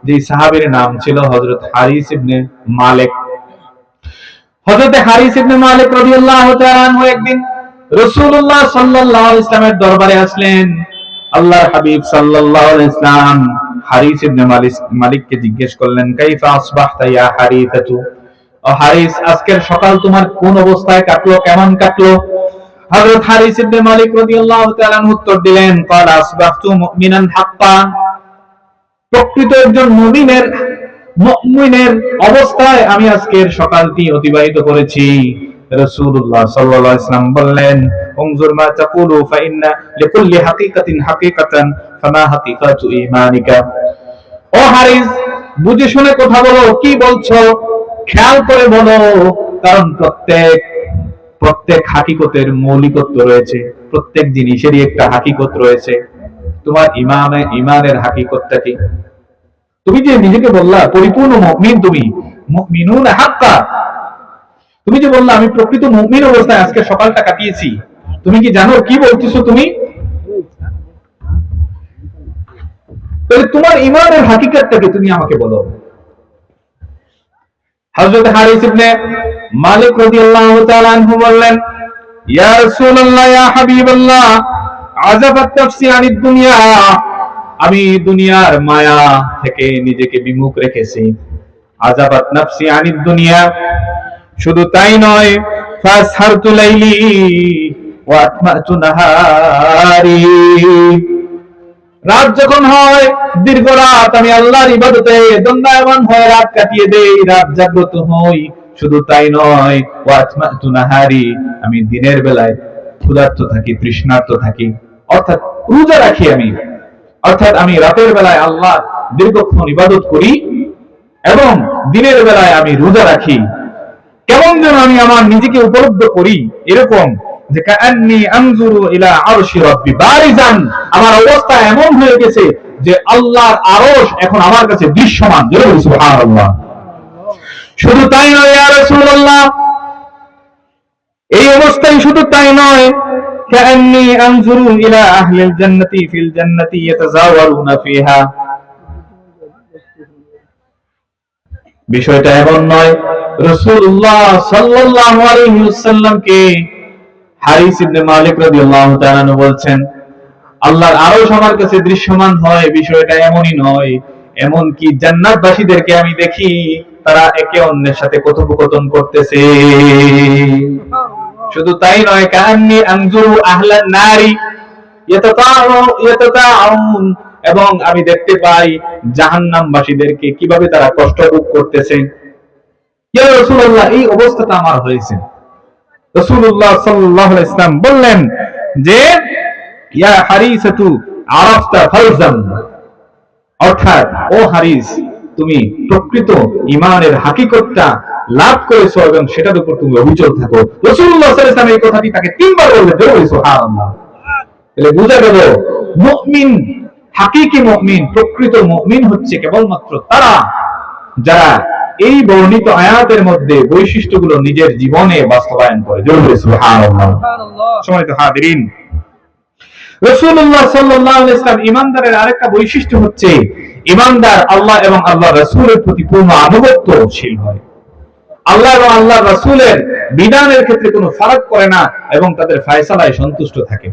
যে সাহাবীর নাম ছিল হযরত হারিস ইবনে মালিক। হযরত হারিস ইবনে মালিক রাদিয়াল্লাহু তাআলা আনহু একদিন রাসূলুল্লাহ সাল্লাল্লাহু আলাইহি ওয়াসাল্লামের দরবারে আসলেন। আল্লাহর হাবিব সাল্লাল্লাহু আলাইহি ওয়াসাল্লাম হারিস ইবনে মালিককে জিজ্ঞেস করলেন, কাইফা আসবাহতা ইয়া হারিসাতু, ও হারিস, আজকের সকাল তোমার কোন অবস্থায় কাটলো, কেমন কাটলো? হযরত হারিস ইবনে মালিক রাদিয়াল্লাহু তাআলা উত্তর দিলেন, ক্বালা আসবাহতু মুমিনান হাক্কা, প্রকৃত একজন মুমিনের অবস্থায় আমি আজকের সকালটি অতিবাহিত করেছি। রাসূলুল্লাহ সাল্লাল্লাহু আলাইহি ওয়াসাল্লাম বললেন, উনজুর মা তাকুলু ফাইন্না লিকুল্লি হাকিকাতিন হাকিকাতান ফামা হাকিকাতু ঈমানিকা। ও হারিস, বুঝে শুনে কথা বলো, কি বলছো খেয়াল করে বলো, কারণ প্রত্যেক হাকিকতের মৌলিকত্ব রয়েছে, প্রত্যেক জিনিসেরই একটা হাকিকত রয়েছে। তোমার ইমানের হাকিকতটা কি? তুমি যে নিজেকে বললা পরিপূর্ণ মুমিন, তুমি মুমিনুন হাক্কা, তুমি যে বললা আমি প্রকৃত মুমিন অবস্থায় আজকে সকালটা কাটিয়েছি, তুমি কি জানো কি বলতেছো তুমি? তাহলে তোমার ইমানের হাকিকতটা কি তুমি আমাকে বলো। হযরত হারিস ইবনে মালিক রাদিয়াল্লাহু তাআলা আনহু বললেন, ইয়া রাসূলুল্লাহ, ইয়া হাবিবাল্লাহ, আযাফাত নাফসি আনিদ দুনিয়া, আমি দুনিয়ার মায়া থেকে নিজেকে বিমুখ রেখেছি। আযাফাত নাফসি আনিদ দুনিয়া, শুধু তাই নয়, ফাসহারতু লাইলি ওয়া আতমাতু নাহারি, রাত যখন হয় দীর্ঘ রাত আমি আল্লাহর ইবাদতে দণ্ডায়মান হয়ে রাত কাটিয়ে দেই, রাত জাগ্রত হই। শুধু তাই নয়, ওয়া আতমাতু নাহারি, আমি দিনের বেলায় ক্ষুধার্ত থাকি, তৃষ্ণার্ত থাকি, অর্থাৎ রোজা রাখি আমি, অর্থাৎ আমি রাতের বেলায় আল্লাহ দীর্ঘক্ষণ ইবাদত করি এবং দিনের বেলায় আমি রোজা রাখি। কেমন যেন আমি আমার নিজেকে উপলব্ধ করি এরকম, যে কাআন্নী আনজুরু ইলা আরশি রাব্বি বারিজান, আমার অবস্থা এমন হয়ে গেছে যে আল্লাহর আরশ এখন আমার কাছে দৃশ্যমান। সুবহানাল্লাহ। শুধু তাই নয় ইয়া রাসূলুল্লাহ, এই অবস্থায় শুধু তাই নয়, কাআন্নী আনজুরু ইলা আহলিল জান্নাতি ফিল জান্নাতি ইয়াতাজাওয়ারুনা ফিহা, বিষয়টা এমন নয়, রাসূলুল্লাহ সাল্লাল্লাহু আলাইহি ওয়াসাল্লামকে হারিস ইবনে মালিক রাদিয়াল্লাহু তাআলা আনহু বলছেন, আল্লাহর আরশ আমার কাছে দৃশ্যমান হয়, বিষয়টা এমনই নয়, এমন কি জান্নাতবাসীদেরকে আমি দেখি তারা একে অন্যের সাথে কথোপকথন করতেছে। শুধু তাই নয়, কাআন্নী আনজুরু আহলান নারি ইয়াতাতাআউন, এবং আমি দেখতে পাই জাহান্নামবাসীদেরকে কিভাবে তারা কষ্ট ভোগ করতেছে। ইয়া রাসূলুল্লাহ, এই অবস্থাটা আমার হয়েছে। রাসূলুল্লাহ সাল্লাল্লাহু আলাইহি ওয়াসাল্লাম বললেন যে, ইয়া হারিসাতু আরাফতা ফাওজান, অর্থাৎ ও হারিস, তুমি প্রকৃত ঈমানের হাকিকতটা লাভ করেছো এবং সেটার উপর তুমি অবিচল থাকো। রাসূলুল্লাহ সাল্লাল্লাহু আলাইহি ওয়াসাল্লাম এই কথাটি তাকে তিনবার বললেন। সুবহানাল্লাহ। তাহলে বুঝা গেল মুমিন, হাকিকি মুমিন, প্রকৃত মুমিন হচ্ছে কেবলমাত্র তারা যারা এই বর্ণিত আয়াতের মধ্যে বৈশিষ্ট্যগুলো নিজের জীবনে বাস্তবায়ন করে। সুবহানাল্লাহ। সম্মানিত হাজিরিন, রাসূলুল্লাহ সাল্লাল্লাহু আলাইহি ওয়াসাল্লাম ঈমানদারের আরেকটা বৈশিষ্ট্য হচ্ছে, ঈমানদার আল্লাহ এবং আল্লাহর রাসূলের প্রতি পূর্ণ আনুগত্যশীল হয়। আল্লাহ এবং আল্লাহর রাসূলের বিধানের ক্ষেত্রে কোনো ফারাক করে না এবং তাদের ফয়সালায় সন্তুষ্ট থাকে।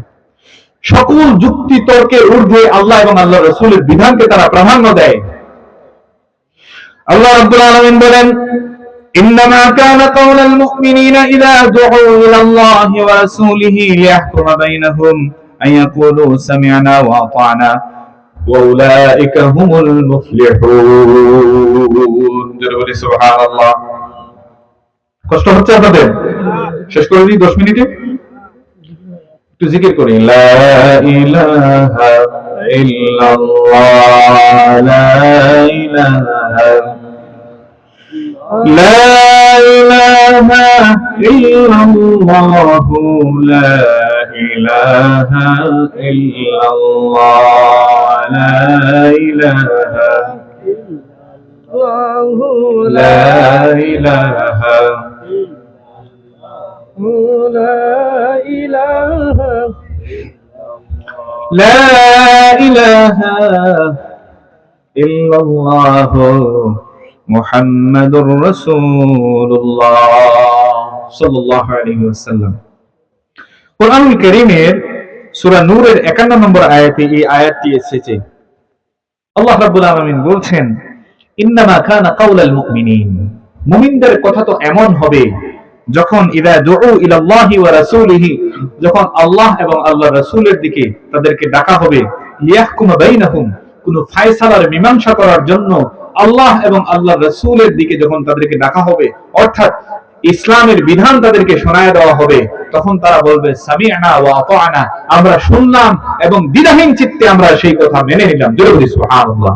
সকল যুক্তি তর্কের ঊর্ধ্বে আল্লাহ এবং আল্লাহর রাসূলের বিধানকে তারা প্রাধান্য দেয়। আল্লাহ রাব্বুল আলামিন বলেন, ইন্নামা কানা কাওলাল মুমিনিনা ইযা দুউ ইলাল্লাহি ওয়া রাসূলিহি লিয়াহকুমা বাইনাহুম আন ইয়াকুলু সামি'না ওয়া আতা'না ওয়া উলাইকা হুমুল মুফলিহুন। সুবহানাল্লাহ। কষ্ট হচ্ছে আপনাদের? শেষ করে দিই 10 মিনিটে, একটু জিকির করি, লা ইলাহা ইল্লাল্লাহ, লা ইলাহা لا إله إلا الله، لا إله إلا الله، لا إله لا إله لا إله إلا الله মুহাম্মাদুর রাসূলুল্লাহ সাল্লাল্লাহু আলাইহি ওয়াসাল্লাম। কোরআনুল কারীমের সূরা নূরের 51 নম্বর আয়াতে এই আয়াতটি এসেছে। আল্লাহ রাব্বুল আলামিন বলছেন, ইন্নামা কানা কাওলাল মুমিনিন, মুমিনদের কথা তো এমন হবে যখন ইযা দুউ ইলাল্লাহি ওয়া রাসূলিহি, যখন আল্লাহ এবং আল্লাহর রাসূলের দিকে তাদেরকে ডাকা হবে, লিয়াহকুমা বাইনাহুম, কোন ফায়সালার মীমাংসা করার জন্য আল্লাহ এবং আল্লাহ রাসূলের দিকে যখন তাদেরকে ডাকা হবে, অর্থাৎ ইসলামের বিধান তাদেরকে শোনায় দেওয়া হবে, তখন তারা বলবে সামি'না ওয়া আতা'না, আমরা শুনলাম এবং দ্বিধাহীন চিত্তে আমরা সেই কথা মেনে নিলাম। জোরে বলি সুবহানাল্লাহ।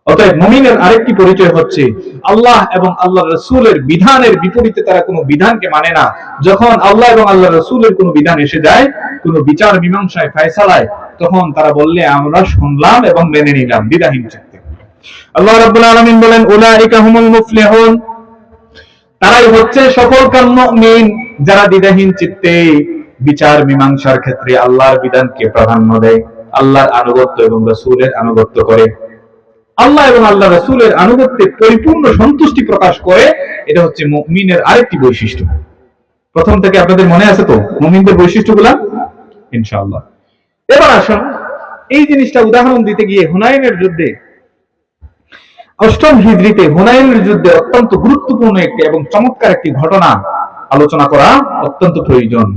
অতএব মুমিনের আরেকটি পরিচয় হচ্ছে আল্লাহ এবং আল্লাহ রাসূলের বিধানের বিপরীতে তারা কোনো বিধানকে মানে না। যখন আল্লাহ এবং আল্লাহ রাসূলের কোনো বিধান এসে যায়, কোনো বিচার মীমাংসায় ফয়সালায়, তখন তারা বললে আমরা শুনলাম এবং মেনে নিলাম দ্বিধাহীন চিত্তে। আল্লাহ রাব্বুল আলামিন বলেন উলাইকা হুমুল মুফলিহুন, তারাই হচ্ছে সফলকাম মুমিন, যারা দ্বিধাহীন চিত্তে বিচার মীমাংসার ক্ষেত্রে আল্লাহর বিধানকে প্রাধান্য দেয়, আল্লাহর আনুগত্য এবং রাসূলের আনুগত্য করে, আল্লাহ এবং আল্লাহ রাসূলের আনুগত্যে পরিপূর্ণ সন্তুষ্টি প্রকাশ করে। এটা হচ্ছে মুমিনের আরেকটি বৈশিষ্ট্য। প্রথম থেকে আপনাদের মনে আছে তো মুমিনদের বৈশিষ্ট্যগুলো? ইনশাআল্লাহ। এবার আসুন এই জিনিসটা উদাহরণ দিতে গিয়ে হুনাইনের যুদ্ধে, অষ্টম হিজরিতে হুনাইনের যুদ্ধে অত্যন্ত গুরুত্বপূর্ণ একটি এবং চমৎকার একটি ঘটনা আলোচনা করা অত্যন্ত প্রয়োজন।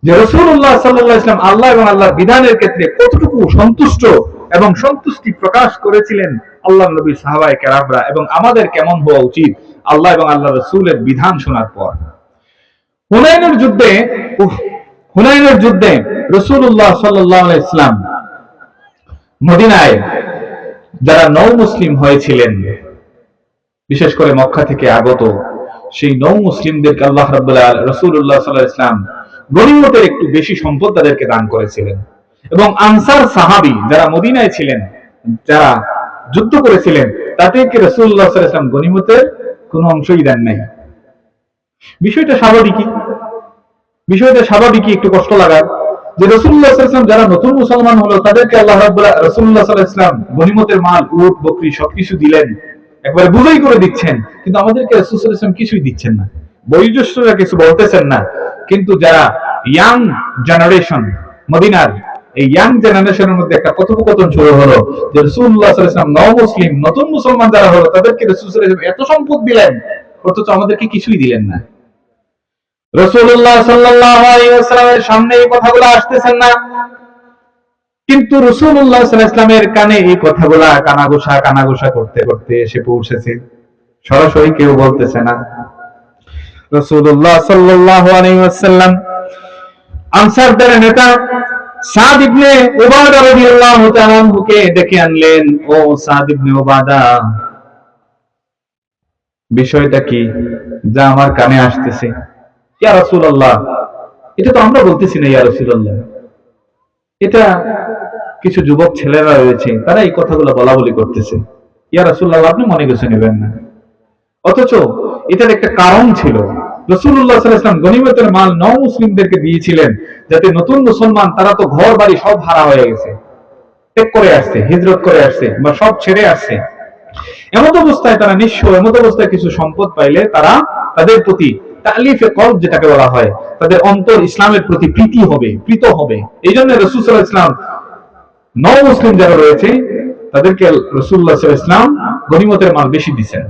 যে রাসূলুল্লাহ সাল্লাল্লাহু আলাইহি ওয়াসাল্লাম আল্লাহ এবং আল্লাহর বিধানের ক্ষেত্রে কতটুকু সন্তুষ্ট এবং সন্তুষ্টি প্রকাশ করেছিলেন আল্লাহর নবী, সাহাবায়ে কেরামরা, এবং আমাদের কেমন হওয়া উচিত আল্লাহ এবং আল্লাহ রাসূলের বিধান শোনার পর। হুনাইনের যুদ্ধে রাসূলুল্লাহ সাল্লাল্লাহু আলাইহি ওয়াসাল্লাম মদিনায় যারা নও মুসলিম হয়েছিলেন, বিশেষ করে মক্কা থেকে আগত সেই নও মুসলিমদেরকে আল্লাহ রাসূলুল্লাহ সাল্লাল্লাহু আলাইহি ওয়াসাল্লাম গনিমতের একটু বেশি সম্পদ তাদেরকে দান করেছিলেন। এবং আনসার সাহাবী যারা মদিনায় ছিলেন, যারা যুদ্ধ করেছিলেন, তাদেরকে রাসূলুল্লাহ সাল্লাল্লাহু আলাইহি ওয়াসাল্লাম গনিমতের কোনো অংশই দেন নাই। বিষয়টা স্বাভাবিকই একটু কষ্ট লাগার, যে রাসূলুল্লাহ সাল্লাল্লাহু আলাইহি ওয়াসাল্লাম যারা নতুন মুসলমান হলো তাদেরকে আল্লাহ রাসূলুল্লাহ সাল্লাল্লাহু আলাইহি ওয়াসাল্লাম গনিমতের মাল, উট বকরি সবকিছু দিলেন, একবারে বুঝাই করে দিচ্ছেন, কিন্তু আমাদেরকে রাসূল সাল্লাল্লাহু আলাইহি ওয়াসাল্লাম কিছুই দিচ্ছেন না, বয়োজ্যেষ্ঠরা কিছু বলতেছেন না। কিন্তু যারা ইয়াং জেনারেশন, মদিনার এই ইয়াং জেনারেশনের মধ্যে একটা কথোপকথন শুরু হলো যে রাসূলুল্লাহ সাল্লাল্লাহু আলাইহি ওয়াসাল্লাম নও মুসলিম, নতুন মুসলমান যারা হলো তাদেরকে রাসূল সাল্লাল্লাহু আলাইহি ওয়াসাল্লাম এত সম্পদ দিলেন, অথচ আমাদেরকে কিছুই দিলেন না। রাসূলুল্লাহ সাল্লাল্লাহু আলাইহি ওয়াসাল্লামের সামনে এই কথাগুলো আসতেছেন না, কিন্তু রাসূলুল্লাহ সাল্লাল্লাহু আলাইহি ওয়াসাল্লামের কানে এই কথাগুলো কানাঘুষা করতে করতে এসে পৌঁছেছে, সরাসরি কেউ বলতেছে না। রাসূলুল্লাহ সাল্লাল্লাহু আলাইহি ওয়াসাল্লাম আনসারদের নেতা সাদ ইবনে উবাদা রাদিয়াল্লাহু তাআলা আনহুকে ডেকে আনলেন। ও সাদ ইবনে উবাদা, বিষয়টা কি যা আমার কানে আসতেছে? ইয়া রাসূলুল্লাহ, এটা তো আমরা বলতেছি না ইয়া রাসূলুল্লাহ, এটা কিছু যুবক ছেলেরা রয়েছে তারা এই কথাগুলো বলা বলি করতেছে। ইয়া রাসূলুল্লাহ, আপনি মনে কিছু নেবেন না। অথচ এটার একটা কারণ ছিল। রাসূলুল্লাহ সাল্লাল্লাহু আলাইহি ওয়াসাল্লাম গনিমতের মাল নও মুসলিমদেরকে দিয়েছিলেন, যাতে নতুন মুসলমান তারা তো ঘর বাড়ি সব হারা হয়ে গেছে, ত্যাগ করে আসছে, হিজরত করে আসছে বা সব ছেড়ে আসছে, এমত অবস্থায় তারা নিঃস্ব, এমত অবস্থায় কিছু সম্পদ পাইলে তারা তাদের প্রতি তালিফে কলব যেটাকে বলা হয়, তাদের অন্তর ইসলামের প্রতি প্রীত হবে। এই জন্য রাসূল সাল্লাল্লাহু আলাইহি ওয়াসাল্লাম নও মুসলিম যারা রয়েছে তাদেরকে রাসূলুল্লাহ সাল্লাল্লাহু আলাইহি ওয়াসাল্লাম গনিমতের মাল বেশি দিয়েছেন।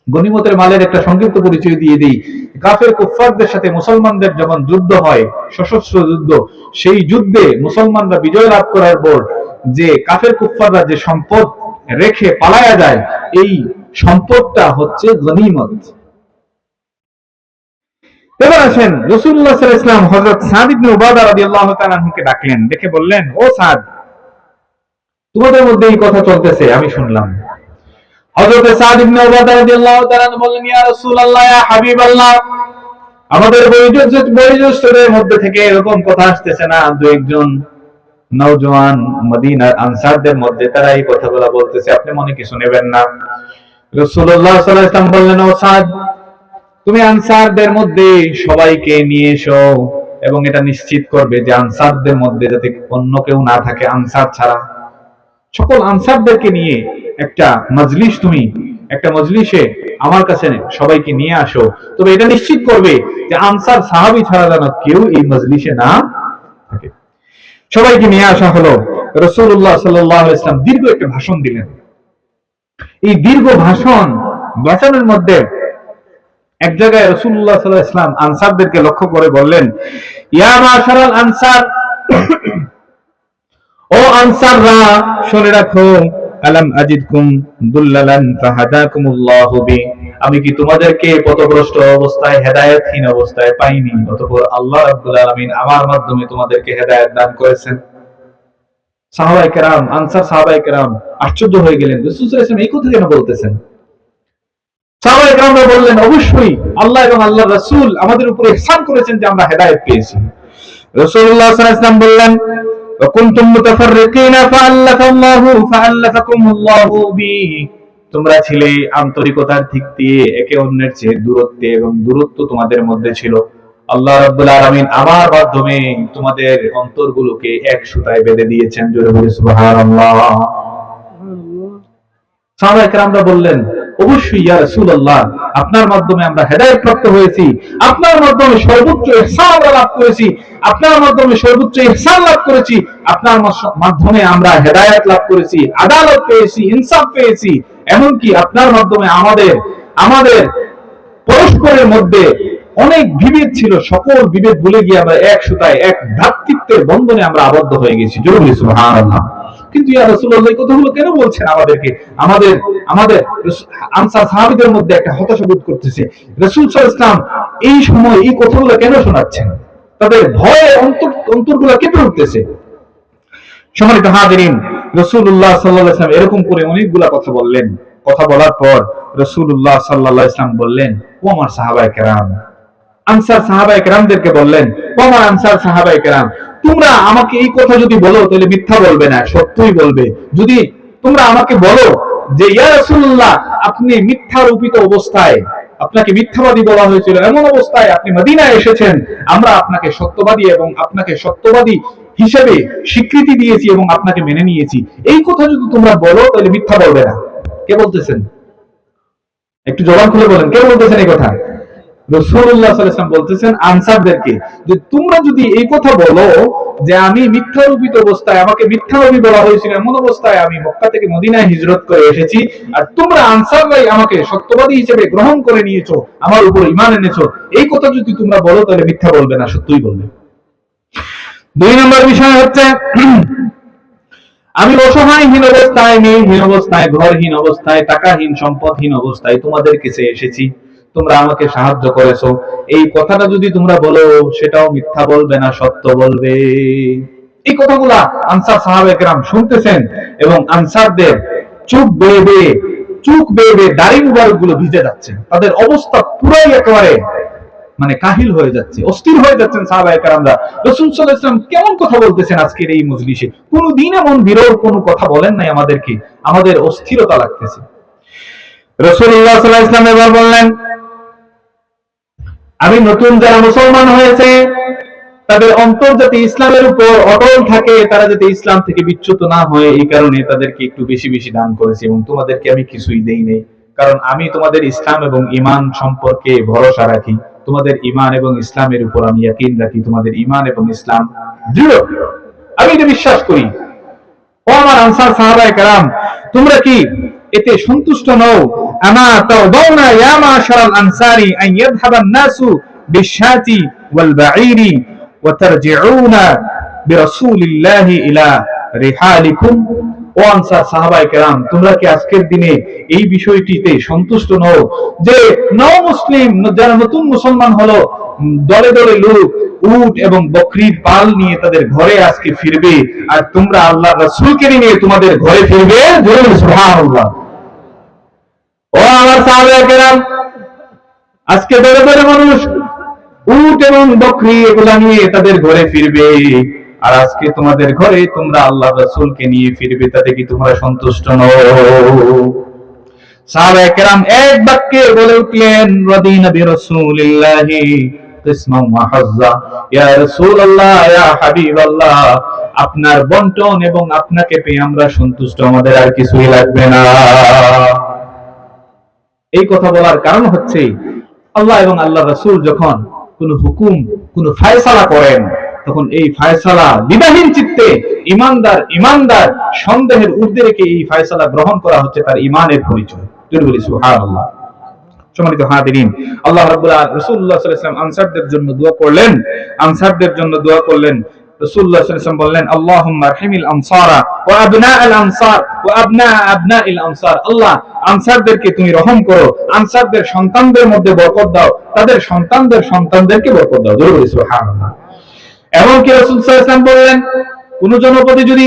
গনিমতের মালের একটা সংক্ষিপ্ত পরিচয় দিয়ে দিই। কাফের কুফফারদের সাথে মুসলমানদের যখন যুদ্ধ হয়, সশস্ত্র যুদ্ধ, সেই যুদ্ধে মুসলমানরা বিজয় লাভ করার পর যে কাফের কুফফাররা যে সম্পদ রেখে পালায়া যায়, এই সম্পদটা হচ্ছে গনিমত। এবার আসেন, রাসূলুল্লাহ সাল্লাল্লাহু আলাইহি ওয়াসাল্লাম হযরত সাদ ইবনে উবাদা রাদিয়াল্লাহু তাআলা আনহুকে ডাকলেন, ডেকে বললেন, ও সাদ, তোমাদের মধ্যে এই কথা চলতেছে আমি শুনলাম। হযরত সাদ ইবনে উবাদা রাদিয়াল্লাহু তাআলা বললেন, ইয়া রাসূলুল্লাহ, ইয়া হাবিবাল্লাহ, আমাদের বয়োজ্যেষ্ঠদের মধ্যে থেকে এরকম কথা আসতেছে না? দু একজন নওজোয়ান মদিনার আনসারদের মধ্যে তারা এই কথাগুলো বলতেছে, আপনি মনে কিছু নেবেন না। রাসূলুল্লাহ সাল্লাল্লাহু আলাইহি ওয়াসাল্লাম বললেন, ও সাদ, তুমি আনসারদের মধ্যে সবাইকে নিয়ে এসো এবং এটা নিশ্চিত করবে যে আনসারদের মধ্যে যাতে অন্য কেউ না থাকে, আনসার ছাড়া সকল আনসারদেরকে নিয়ে একটা মজলিসে আমার কাছে সবাইকে নিয়ে আসো। তবে এটা নিশ্চিত করবে যে আনসার সাহাবী ছাড়া যেন কেউ এই মজলিসে না থাকে। সবাইকে নিয়ে আসা হলো। রাসূলুল্লাহ সাল্লাল্লাহু আলাইহি ওয়াসাল্লাম দীর্ঘ একটা ভাষণ দিলেন। এই দীর্ঘ ভাষণের মধ্যে এক জায়গায় রাসূলুল্লাহ সাল্লাল্লাহু আলাইহি ওয়াসাল্লাম আনসারদেরকে লক্ষ্য করে বললেন, ইয়া মাশারাল আনসার, ও আনসাররা শুনে রাখো, আলাম আজিদকুম দুল্লালান ফাহাদাকুমুল্লাহু বি, আমি কি তোমাদেরকে পথভ্রষ্ট অবস্থায় হেদায়েতহীন অবস্থায় পাইনি? অতঃপর আল্লাহ রাব্বুল আলামিন আমার মাধ্যমে তোমাদেরকে হেদায়েত দান করেছেন। সাহাবায়ে কেরাম, আনসার সাহাবায়ে কেরাম আশ্চর্য হয়ে গেলেন, রাসূল সাল্লাল্লাহু আলাইহি ওয়াসাল্লাম এই কথা কেন বলতেছেন? সাহাবায়ে কেরামরা বললেন, অবশ্যই আল্লাহ এবং আল্লাহর রাসূল আমাদের উপর ইহসান করেছেন যে আমরা হেদায়েত পেয়েছি। রাসূলুল্লাহ সাল্লাল্লাহু আলাইহি ওয়াসাল্লাম বললেন, ওয়া কুনতুম মুতাফাররিকিনা ফাআল্লাফাকুমুল্লাহু বি, তোমরা ছিলে আন্তরিকতার দিক দিয়ে একে অন্যের চেয়ে দূরত্বে, এবং দূরত্ব তোমাদের মধ্যে ছিল। আল্লাহ রাব্বুল আলামিন আমার মাধ্যমে তোমাদের অন্তরগুলোকে এক সুতায় বেঁধে দিয়েছেন। জোরে বলে সুবহানাল্লাহ। সাহাবায়ে কেরামরা বললেন, অবশ্যই ইয়া রাসূলুল্লাহ, আপনার মাধ্যমে আমরা হেদায়েত প্রাপ্ত হয়েছি, আপনার মাধ্যমে সর্বোচ্চ ইহসান আমরা লাভ করেছি, আপনার মাধ্যমে সর্বোচ্চ ইহসান লাভ করেছি, আপনার মাধ্যমে আমরা হেদায়েত লাভ করেছি, আদালত পেয়েছি, ইনসাফ পেয়েছি। এমনকি আপনার মাধ্যমে আমাদের পরস্পরের মধ্যে অনেক বিভেদ ছিল, সকল বিভেদ ভুলে গিয়ে আমরা এক সুতায়, এক ভ্রাতৃত্বের বন্ধনে আমরা আবদ্ধ হয়ে গেছি। জোরে বলি সুবহানাল্লাহ। কিন্তু ইয়া রাসূলুল্লাহ এই কথাগুলো কেন বলছেন আমাদেরকে? আমাদের আনসার সাহাবীদের মধ্যে একটা হতাশা বোধ করতেছে। রাসূল সাল্লাল্লাহু আলাইহি ওয়াসাল্লাম এই সময় এই কথাগুলো কেন শোনাচ্ছেন? তাদের ভয়ে অন্তরগুলো কেঁপে উঠতেছে। সম্মানিত হাজিরিন, রাসূলুল্লাহ সাল্লাল্লাহু আলাইহি ওয়াসাল্লাম এরকম করে অনেকগুলা কথা বললেন। কথা বলার পর রাসূলুল্লাহ সাল্লাল্লাহু আলাইহি ওয়াসাল্লাম বললেন, ও আমার সাহাবায়ে কেরাম, আনসার সাহাবায়ে কেরামদেরকে বললেন, ও আমার আনসার সাহাবায়ে কেরাম, তোমরা আমাকে এই কথা যদি বলো তাহলে মিথ্যা বলবে না, সত্যই বলবে। যদি তোমরা আমাকে বলো যে ইয়া রাসূলুল্লাহ, আপনি মিথ্যা রূপিত অবস্থায়, আপনাকে মিথ্যাবাদী বলা হয়েছিল, এমন অবস্থায় আপনি মদিনায় এসেছেন, আমরা আপনাকে সত্যবাদী এবং আপনাকে সত্যবাদী হিসেবে স্বীকৃতি দিয়েছি এবং আপনাকে মেনে নিয়েছি, এই কথা যদি তোমরা বলো তাহলে মিথ্যা বলবে না। কে বলতেছেন? একটু জবান খুলে বলেন, কে বলতেছেন এই কথা? রাসূলুল্লাহ সাল্লাল্লাহু আলাইহি ওয়াসাল্লাম বলতেছেন আনসারদেরকে, যে তোমরা যদি এই কথা বলো যে আমি মিথ্যা রূপিত অবস্থায়, আমাকে মিথ্যা নবী বলা হয়েছিল, এমন অবস্থায় আমি মক্কা থেকে মদিনায় হিজরত করে এসেছি, আর তোমরা আনসাররাই আমাকে সত্যবাদী হিসেবে গ্রহণ করে নিয়েছো, আমার উপর ঈমান এনেছো, এই কথা যদি তোমরা বলো তাহলে মিথ্যা বলবে না, সত্যই বলবে। দুই নম্বর বিষয় হচ্ছে, আমি অসহায়হীন অবস্থায়, মেয়েহীন অবস্থায়, ঘরহীন অবস্থায়, টাকাহীন সম্পদহীন অবস্থায় তোমাদের কাছে এসেছি, তোমরা আমাকে সাহায্য করেছো, এই কথাটা যদি তোমরা বলো সেটাও মিথ্যা বলবে না, সত্য বলবে। এই কথাগুলা আনসার সাহাবায়ে কেরাম শুনতেছেন, এবং আনসারদের চোখ বেয়ে দাড়ি মুবারক গুলো ভিজে যাচ্ছে, তাদের অবস্থা পুরাই একেবারে মানে কাহিল হয়ে যাচ্ছে, অস্থির হয়ে যাচ্ছেন সাহাবায়ে কেরামরা। রাসূল সাল্লাল্লাহু আলাইহি ওয়াসাল্লাম কেমন কথা বলতেছেন আজকের এই মজলিসে, কোনদিন এমন বিরল কোনো কথা বলেন নাই আমাদেরকে, আমাদের অস্থিরতা লাগতেছে। রাসূলুল্লাহ সাল্লাল্লাহু আলাইহি ওয়াসাল্লাম এবার বললেন, আমি নতুন যারা মুসলমান হয়েছে তাদের অন্তর যাতে ইসলামের উপর অটল থাকে, তারা যাতে ইসলাম থেকে বিচ্যুত না হয়, এই কারণে তাদেরকে একটু বেশি বেশি দান করেছি, এবং তোমাদেরকে আমি কিছুই দেই নাই, কারণ আমি তোমাদের ইসলাম এবং ঈমান সম্পর্কে ভরসা রাখি, তোমাদের ঈমান এবং ইসলামের উপর আমি ইয়াকিন রাখি, তোমাদের ঈমান এবং ইসলাম দৃঢ়, আমি এটা বিশ্বাস করি। ও আমার আনসার সাহাবায়ে কেরাম, তোমরা কি এতে সন্তুষ্ট নও? আমা তাওদাউনা ইয়া মাশারাল আনসারি আন ইয়াযহাবান নাসু বিশাতি ওয়াল বাঈরি ওয়া তারজিউনা বিরাসূলিল্লাহি ইলা রিহালিকুম। ও আনসার সাহাবায়ে কেরাম, তোমরা কি আজকের দিনে এই বিষয়টিতে সন্তুষ্ট নও যে নও মুসলিম, যারা নতুন মুসলমান হলো, দলে দলে লোক উট এবং বকরির পাল নিয়ে তাদের ঘরে আজকে ফিরবে, আর তোমরা আল্লাহর রাসূলকে নিয়ে তোমাদের ঘরে ফিরবে? সুবহানাল্লাহ। ও আমার সাহাবায়ে কেরাম, আজকে দলে দলে মানুষ উট এবং বকরি এগুলা নিয়ে তাদের ঘরে ফিরবে, আর আজকে তোমাদের ঘরে তোমরা আল্লাহর রাসূলকে নিয়ে ফিরবে, তাতে কি তোমরা সন্তুষ্ট নও? সাহাবায়ে কেরাম এক বাক্যে বলে উঠলেন, রাদিনা বিরাসূলিল্লাহি কিসমান ওয়া হাজ্জা, ইয়া রাসূলুল্লাহ, ইয়া হাবিবাল্লাহ, আপনার বন্টন এবং আপনাকে পেয়ে আমরা সন্তুষ্ট, আমাদের আর কিছুই লাগবে না। এই কথা বলার কারণ হচ্ছে, আল্লাহ এবং আল্লাহর রাসূল যখন কোন হুকুম, কোন ফয়সালা করেন, তখন এই ফয়সালা দ্বিধাহীন চিত্তে ইমানদার সন্দেহের ঊর্ধ্বে রেখে এই ফয়সালা গ্রহণ করা হচ্ছে তার ঈমানের পরিচয়। বলি সুবহানাল্লাহ। সম্মানিত হাজিরিন, আল্লাহ রাব্বুল আলামিন রাসূলুল্লাহ সাল্লাল্লাহু আলাইহি ওয়াসাল্লাম আনসারদের জন্য দোয়া করলেন, রাসূলুল্লাহ সাল্লাল্লাহু আলাইহি ওয়াসাল্লাম বললেন, আল্লাহুম্মা আরহিমিল আনসারা ওয়া আবনাআল আনসার ওয়া আবনাইল আনসার। আল্লাহ, আনসারদেরকে তুমি রহম করো, আনসারদের সন্তানদের মধ্যে বরকত দাও, তাদের সন্তানদের সন্তানদেরকে বরকত দাও। জোরে বলি সুবহানাল্লাহ। এমনকি রাসূল সাল্লাল্লাহু আলাইহি ওয়াসাল্লাম বললেন, কোন জনপদে যদি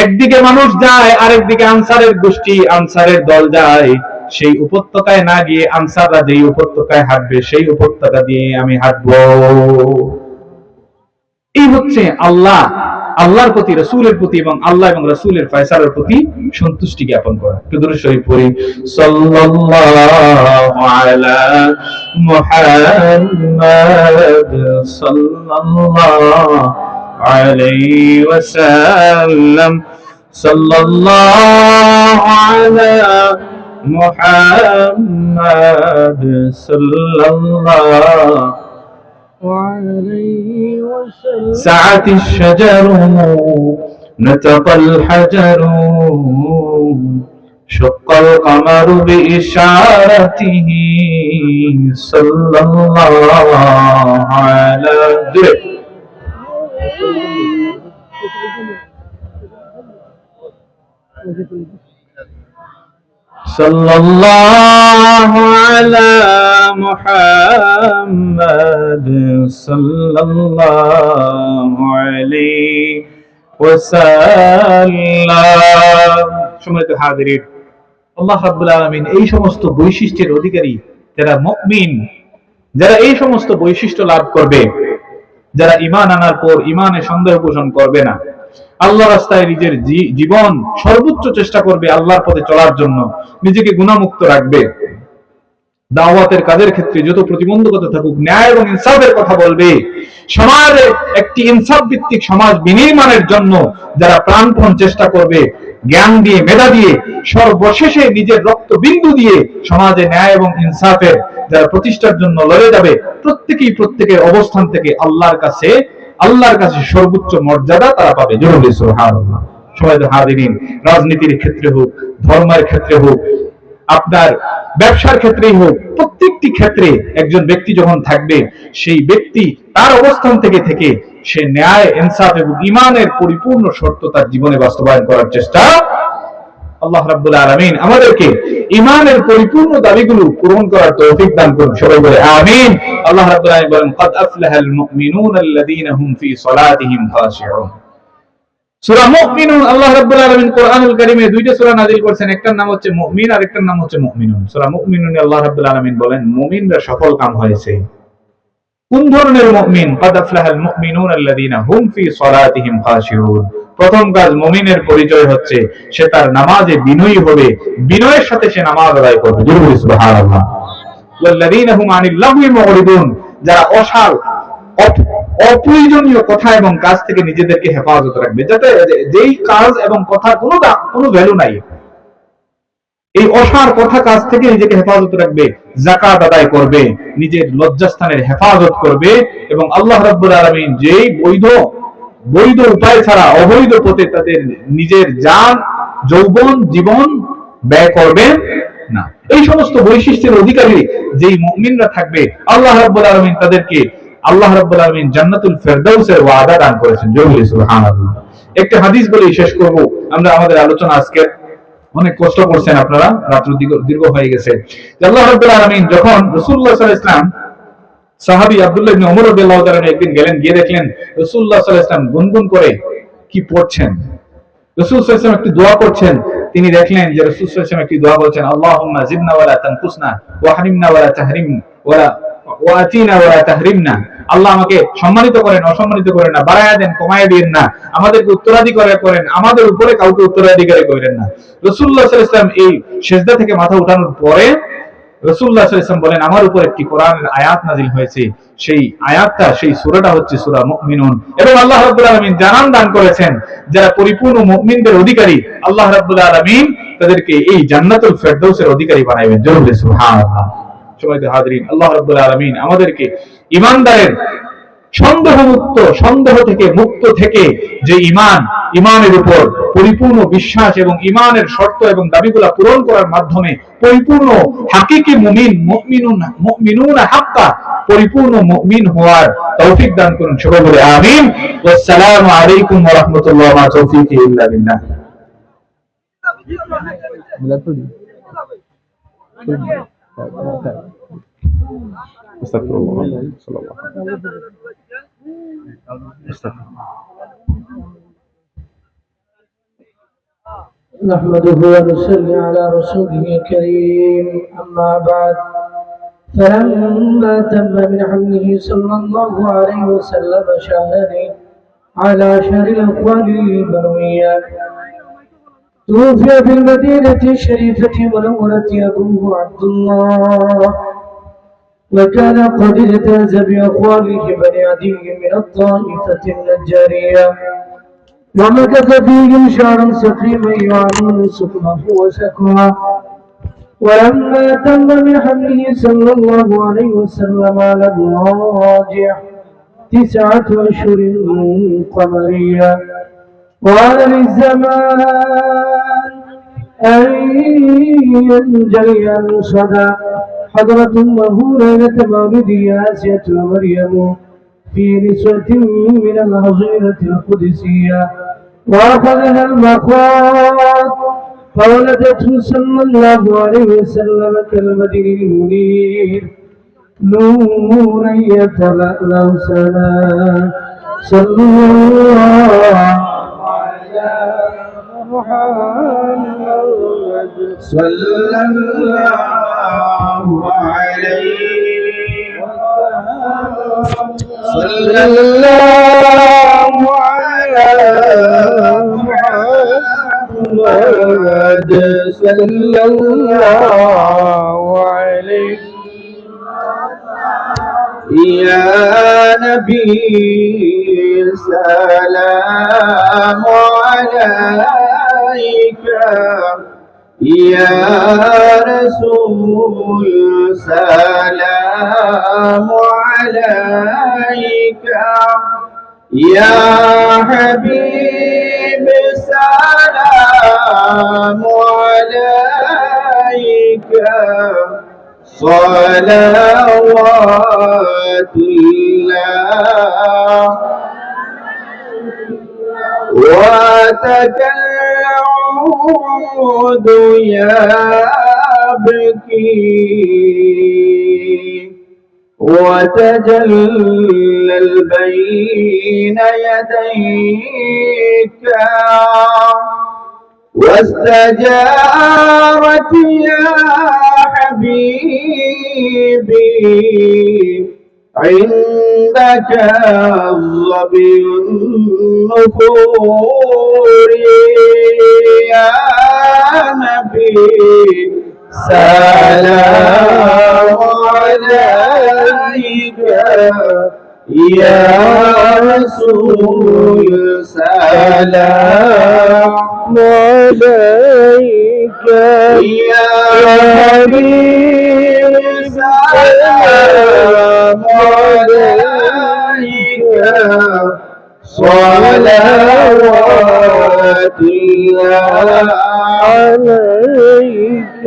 একদিকে মানুষ যায় আরেকদিকে আনসারের গোষ্ঠী, আনসারের দল যায়, সেই উপত্যকায় না গিয়ে আনসাররা যেই উপত্যকায় হাঁটবে সেই উপত্যকা দিয়ে আমি হাঁটবো। এই হচ্ছে আল্লাহর প্রতি, রাসূলের প্রতি এবং আল্লাহ এবং রাসূলের ফয়সালার প্রতি সন্তুষ্টি জ্ঞাপন করা। দুরূদ শরীফ পড়ি, সাল্লাল্লাহু আলা মুহাম্মাদ সাল্লাল্লাহু আলাইহি ওয়াসাল্লাম, সাল্লাল্লাহু আলা মুহাম্মাদ সাল্লাল্লাহু سعت الشجر نطق الحجر شق القمر بإشارته صلى الله على صلى الله على محمد صلى الله عليه وسلم। সম্মানিত হাজিরিন, আল্লাহ রাব্বুল আলামিন এই সমস্ত বৈশিষ্ট্যের অধিকারী যারা মুমিন, যারা এই সমস্ত বৈশিষ্ট্য লাভ করবে, যারা ঈমান আনার পর ঈমানে সন্দেহ পোষণ করবে না, আল্লাহ রাস্তায় নিজের জীবন সর্বোচ্চ চেষ্টা করবে আল্লাহর পথে চলার জন্য, নিজেকে গুনাহমুক্ত রাখবে, দাওয়াতের কাজের ক্ষেত্রে যত প্রতিবন্ধকতা থাকুক ন্যায় এবং ইনসাফের কথা বলবে, সমাজে একটি ইনসাফ ভিত্তিক সমাজ বিনির্মাণের জন্য যারা প্রাণপণ চেষ্টা করবে, জ্ঞান দিয়ে, মেধা দিয়ে, সর্বশেষে নিজের রক্তবিন্দু দিয়ে সমাজে ন্যায় এবং ইনসাফের যারা প্রতিষ্ঠার জন্য লড়ে যাবে, প্রত্যেকেই প্রত্যেকের অবস্থান থেকে আল্লাহর কাছে সর্বোচ্চ মর্যাদা তারা পাবে। জোরে সুবহানাল্লাহ। সম্মানিত হাজিরিন, রাজনীতির ক্ষেত্রে হোক, ধর্মের ক্ষেত্রে হোক, আপনার ব্যবসার ক্ষেত্রেই হোক, প্রত্যেকটি ক্ষেত্রে একজন ব্যক্তি যখন থাকবে, সেই ব্যক্তি তার অবস্থান থেকে সে ন্যায়, ইনসাফ এবং ঈমানের পরিপূর্ণ শর্ত তার জীবনে বাস্তবায়ন করার চেষ্টা। আল্লাহ রাব্বুল আলামিন আমাদেরকে ঈমানের পরিপূর্ণ দাবিগুলো পূরণ করার তৌফিক দান করুন। সবাই বলে আমিন। আল্লাহ রাব্বুল আলামিন বলেন, ক্বাদ আফলাহাল মুমিনুনা আল্লাযীনা হুম ফি সালাতিহিম খাশিউন। সূরা মুমিনুন, আল্লাহ রাব্বুল আলামিন কোরআনুল কারীমে দুইটা সূরা নাযিল করেছেন, একটার নাম হচ্ছে মুমিন আর একটার নাম হচ্ছে মুমিনুন। সূরা মুমিনুনে আল্লাহ রাব্বুল আলামিন বলেন, মুমিনরা সফল কাম হয়েছে। কোন ধরনের মুমিন? ক্বাদ আফলাহাল মুমিনুনা আল্লাযীনা হুম ফি সালাতিহিম খাশিউন। প্রথম কাজ, মুমিনের পরিচয় হচ্ছে সে তার নামাজে বিনয়ী হবে, বিনয়ের সাথে সে নামাজ আদায় করবে। জোরে বলি সুবহানাল্লাহ। ওয়াল্লাযীনা হুম আনিল লাগহি মুরিদুন, যারা অপ্রয়োজনীয় কথা এবং কাজ থেকে নিজেদেরকে হেফাজত রাখবে, যাতে যেই কাজ এবং কথার কোনো ভ্যালু নাই, এই অসার কথা কাজ থেকে নিজেকে হেফাজত রাখবে, যাকাত আদায় করবে, নিজের লজ্জাস্থানের হেফাজত করবে এবং আল্লাহ রাব্বুল আলামিন যেই বৈধ উপায় ছাড়া অবৈধ পথে তাদের নিজের জান, যৌবন, জীবন ব্যয় করবেন না। এই সমস্ত বৈশিষ্ট্যের অধিকারী যেই মুমিনরা থাকবে, আল্লাহ রাব্বুল আলামিন তাদেরকে জান্নাতুল ফেরদাউসের ওয়াদা দান করেছেন। জোরে সুবহানাল্লাহ। একটা হাদিস বলে শেষ করব আমরা আমাদের আলোচনা। আজকে অনেক কষ্ট করছেন আপনারা, রাত্র দীর্ঘ হয়ে গেছে। আল্লাহ রাব্বুল আলামিন যখন রাসূলুল্লাহ সাল্লাল্লাহু আলাইহি ওয়াসাল্লাম, সাহাবী আব্দুল্লাহ ইবনে ওমর রাদিয়াল্লাহু তাআলা একদিন গেলেন, গিয়ে দেখলেন রাসূলুল্লাহ সাল্লাল্লাহু আলাইহি ওয়াসাল্লাম গুনগুন করে কি পড়ছেন। রাসূল সাল্লাল্লাহু আলাইহি ওয়াসাল্লাম একটি দোয়া করছেন। তিনি দেখলেন যে রাসূল সাল্লাল্লাহু আলাইহি ওয়াসাল্লাম একটি দোয়া বলছেন, আল্লাহুম্মা জিদনা ওয়া লা তানকুসনা ওয়া হারিমনা ওয়া লা তাহরিমনা ওয়া আতিনা ওয়া লা তাহরিমনা। আল্লাহ আমাকে সম্মানিত করেন, অসম্মানিত করেন না, বাড়ায়া দেন, কমায়া দিন না, আমাদেরকে উত্তরাধিকারী করেন, আমাদের উপরে কাউকে উত্তরাধিকারী করেন না। রাসূলুল্লাহ সাল্লাল্লাহু আলাইহি ওয়াসাল্লাম এই সিজদা থেকে মাথা উঠানোর পরে রাসূলুল্লাহ সাল্লাল্লাহু আলাইহি ওয়াসাল্লাম বলেন, আমার উপর একটি কোরআনের আয়াত নাযিল হয়েছে, সেই আয়াতটা, সেই সূরাটা হচ্ছে সূরা মুমিনুন। এবং আল্লাহ রাব্বুল আলামিন জানান দান করেছেন, যারা পরিপূর্ণ মুমিনদের অধিকারী, আল্লাহ রাব্বুল আলামিন তাদেরকে এই জান্নাতুল ফেরদাউসের অধিকারী বানাবেন। জোরে সুবহানাল্লাহ। সম্মানিত হাজিরিন, আল্লাহ রাব্বুল আলামিন আমাদেরকে ঈমানদারের সন্দেহ থেকে মুক্ত থেকে যে ঈমানের উপর পরিপূর্ণ বিশ্বাস এবং ঈমানের শর্ত এবং দাবিগুলো পূরণ করার মাধ্যমে পরিপূর্ণ হাকিকি মুমিনুনা হাক্কা, পরিপূর্ণ মুমিন হওয়ার তৌফিক দান করুন। সবাই বলে আমিন। আসসালামু আলাইকুম ওয়া রাহমাতুল্লাহি ওয়া মা তাওফীকি ইল্লা বিল্লাহ। نحمده ونصلي على رسوله الكريم أما بعد فلما تم من حمله صلى الله عليه وسلم شهرين على شهر الأقوال البروية توفي في المدينة الشريفة منورة أبوه عبد الله، وكان قد اجتاز بأخواله بني عدي من الطائفة النجارية، ومكث فيهم شهرا سقيما يعانون سقمه وسكوى. ولما تم من حمله صلى الله عليه وسلم على الراجح 9 أشهر قمرية، قال للزمان أن ينجلي صدى حضرة الله ليلة مولد آسية ومريم في نسوة من الهضيرة القدسية، وأخذها المخاض فولدته صلى الله عليه وسلم كالبدر المنير نورا يتلألأ سنا. صلى الله على محمد صلى الله عليه صلى الله على محمد صلى الله عليه يا نبي سلام عليك، يا رسول سلام عليك، يا حبيب سلام عليك، صلوات الله واتك العود يبكي وتجلل بين يديك، واستجارت يا حبيبي عندك الظبي النفور. يا نبي سلام عليك، يا رسول سلام عليك، يا حبيب سلام عليك، صلوات الله عليك.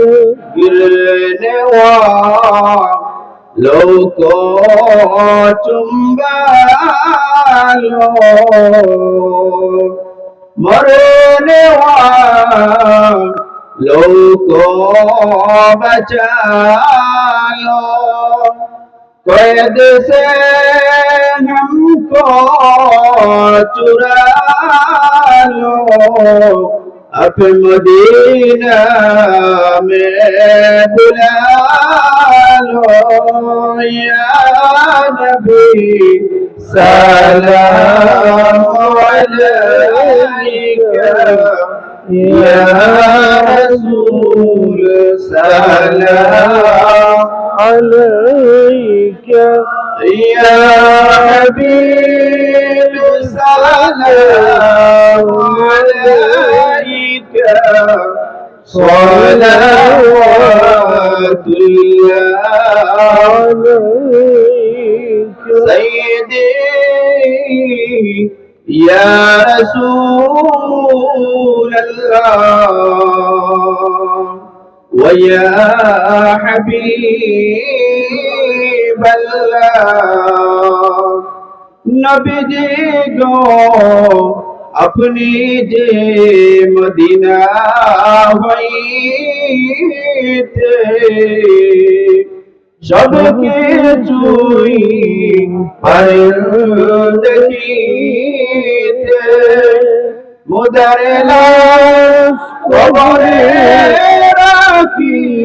गिरने वालों को चुम्बा लो, मरने वालों को बचा लो, कैद से हमको चुरा लो, अब मदीना में बुला लो। या नबी सलाम अलैका, या रसूल सलाम अलैका, या हबीब सलाम अलैका, सलावतुल्लाह अलैका। सय्यदी या रसूल अल्लाह व या हबीब হাবিবাল্লাহ নবীজি গো আপনি যে মদিনা হইতে সবকে চুই পারেন দেখিতে মুদারে লাশ কবরে রাখিলে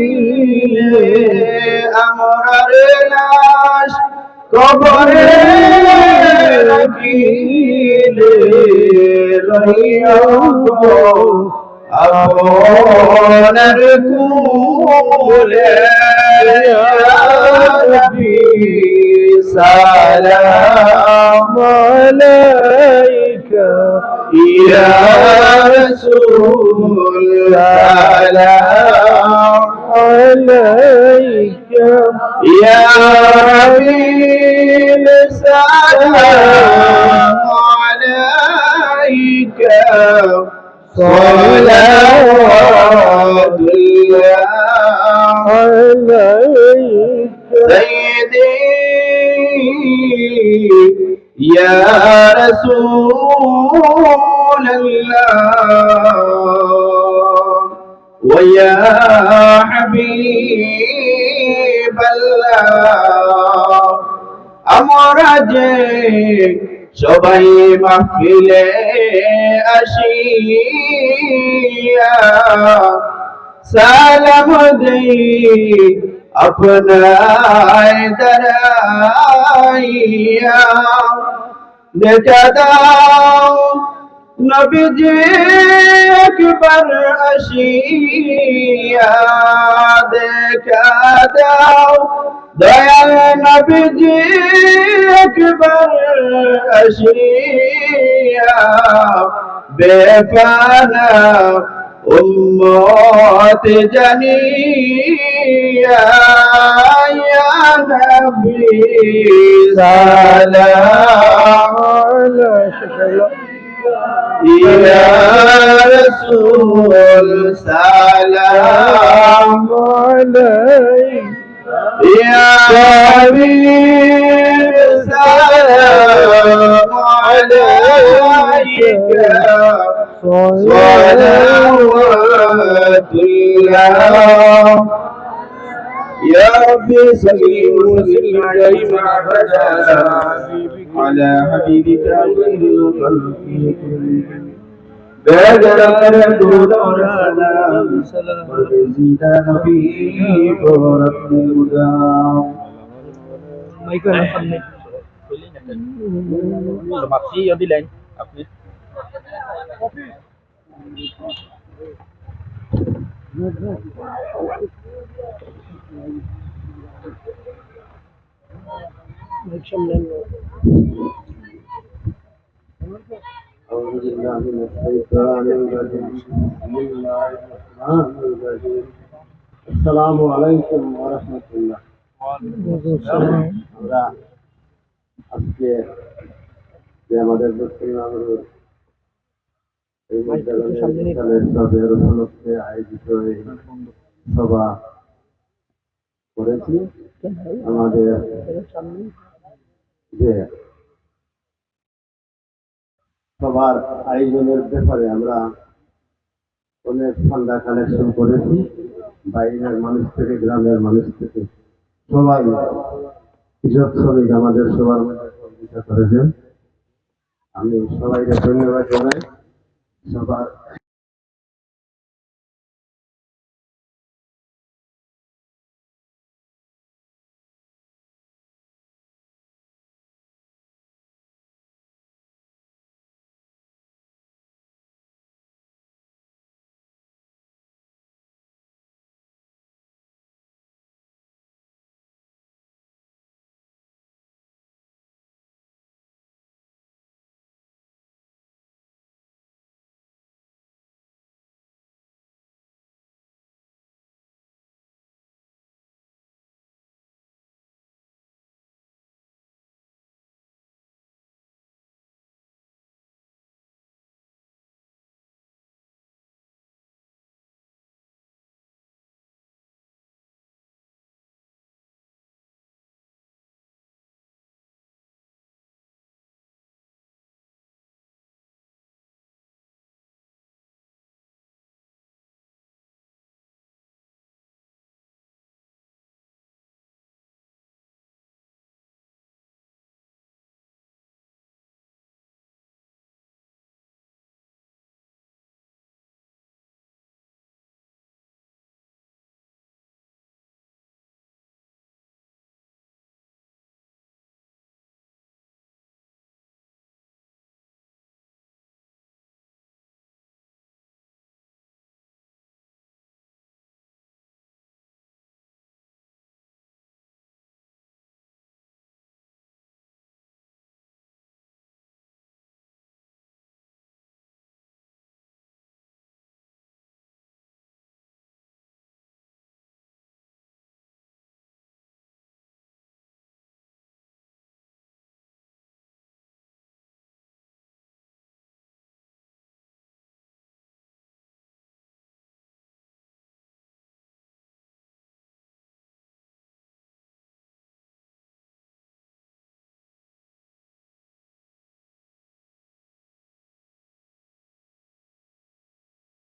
আমরার লাশ কবরে রাখিলে রহিয়া গো আপনার কুলে নবী সালাম আলাইকা ইয়া রাসূল সালাম আলাইকা ইয়া হাবিব সালাম আলাইকা صلوات الله عليك سيدي يا رسول الله ويا حبيب الله أمرجي সবাই মাহফিলে আসিয়া সালাম দেই আপনায় দাঁড়াইয়া দেখা দাও নবীজি একবার আসিয়া দেখা দাও দয়াল নবীজি একবার আসিয়া বেফানা উম্মত জানিয়া ইয়া নবী সালাম ইয়া রাসূল সালাম আলাইকা يا حبيب سلام عليك صلوات الله يا ربي صل وسلم دائما ابدا على حبيبك خير الخلق كلهم بجلال الدود والسلام وزيد نبي ورب الهدى Masih yang di lain. Apa? أعوذ بالله من الشيطان الرجيم بسم الله الرحمن الرحيم السلام عليكم ورحمة الله আমরা আজকে যে আমাদের দক্ষিণ বাংলার এই বিদ্যালয়ের উপলক্ষে আয়োজিত এই সভা করেছি আমাদের যে সবার আয়োজনের ব্যাপারে আমরা অনেক ফান্ডা কালেকশন করেছি বাইরের মানুষ থেকে গ্রামের মানুষ থেকে সবাই কৃষক শ্রমিক আমাদের সবার মধ্যে সহযোগিতা করেছেন আমি সবাইকে ধন্যবাদ জানাই সবার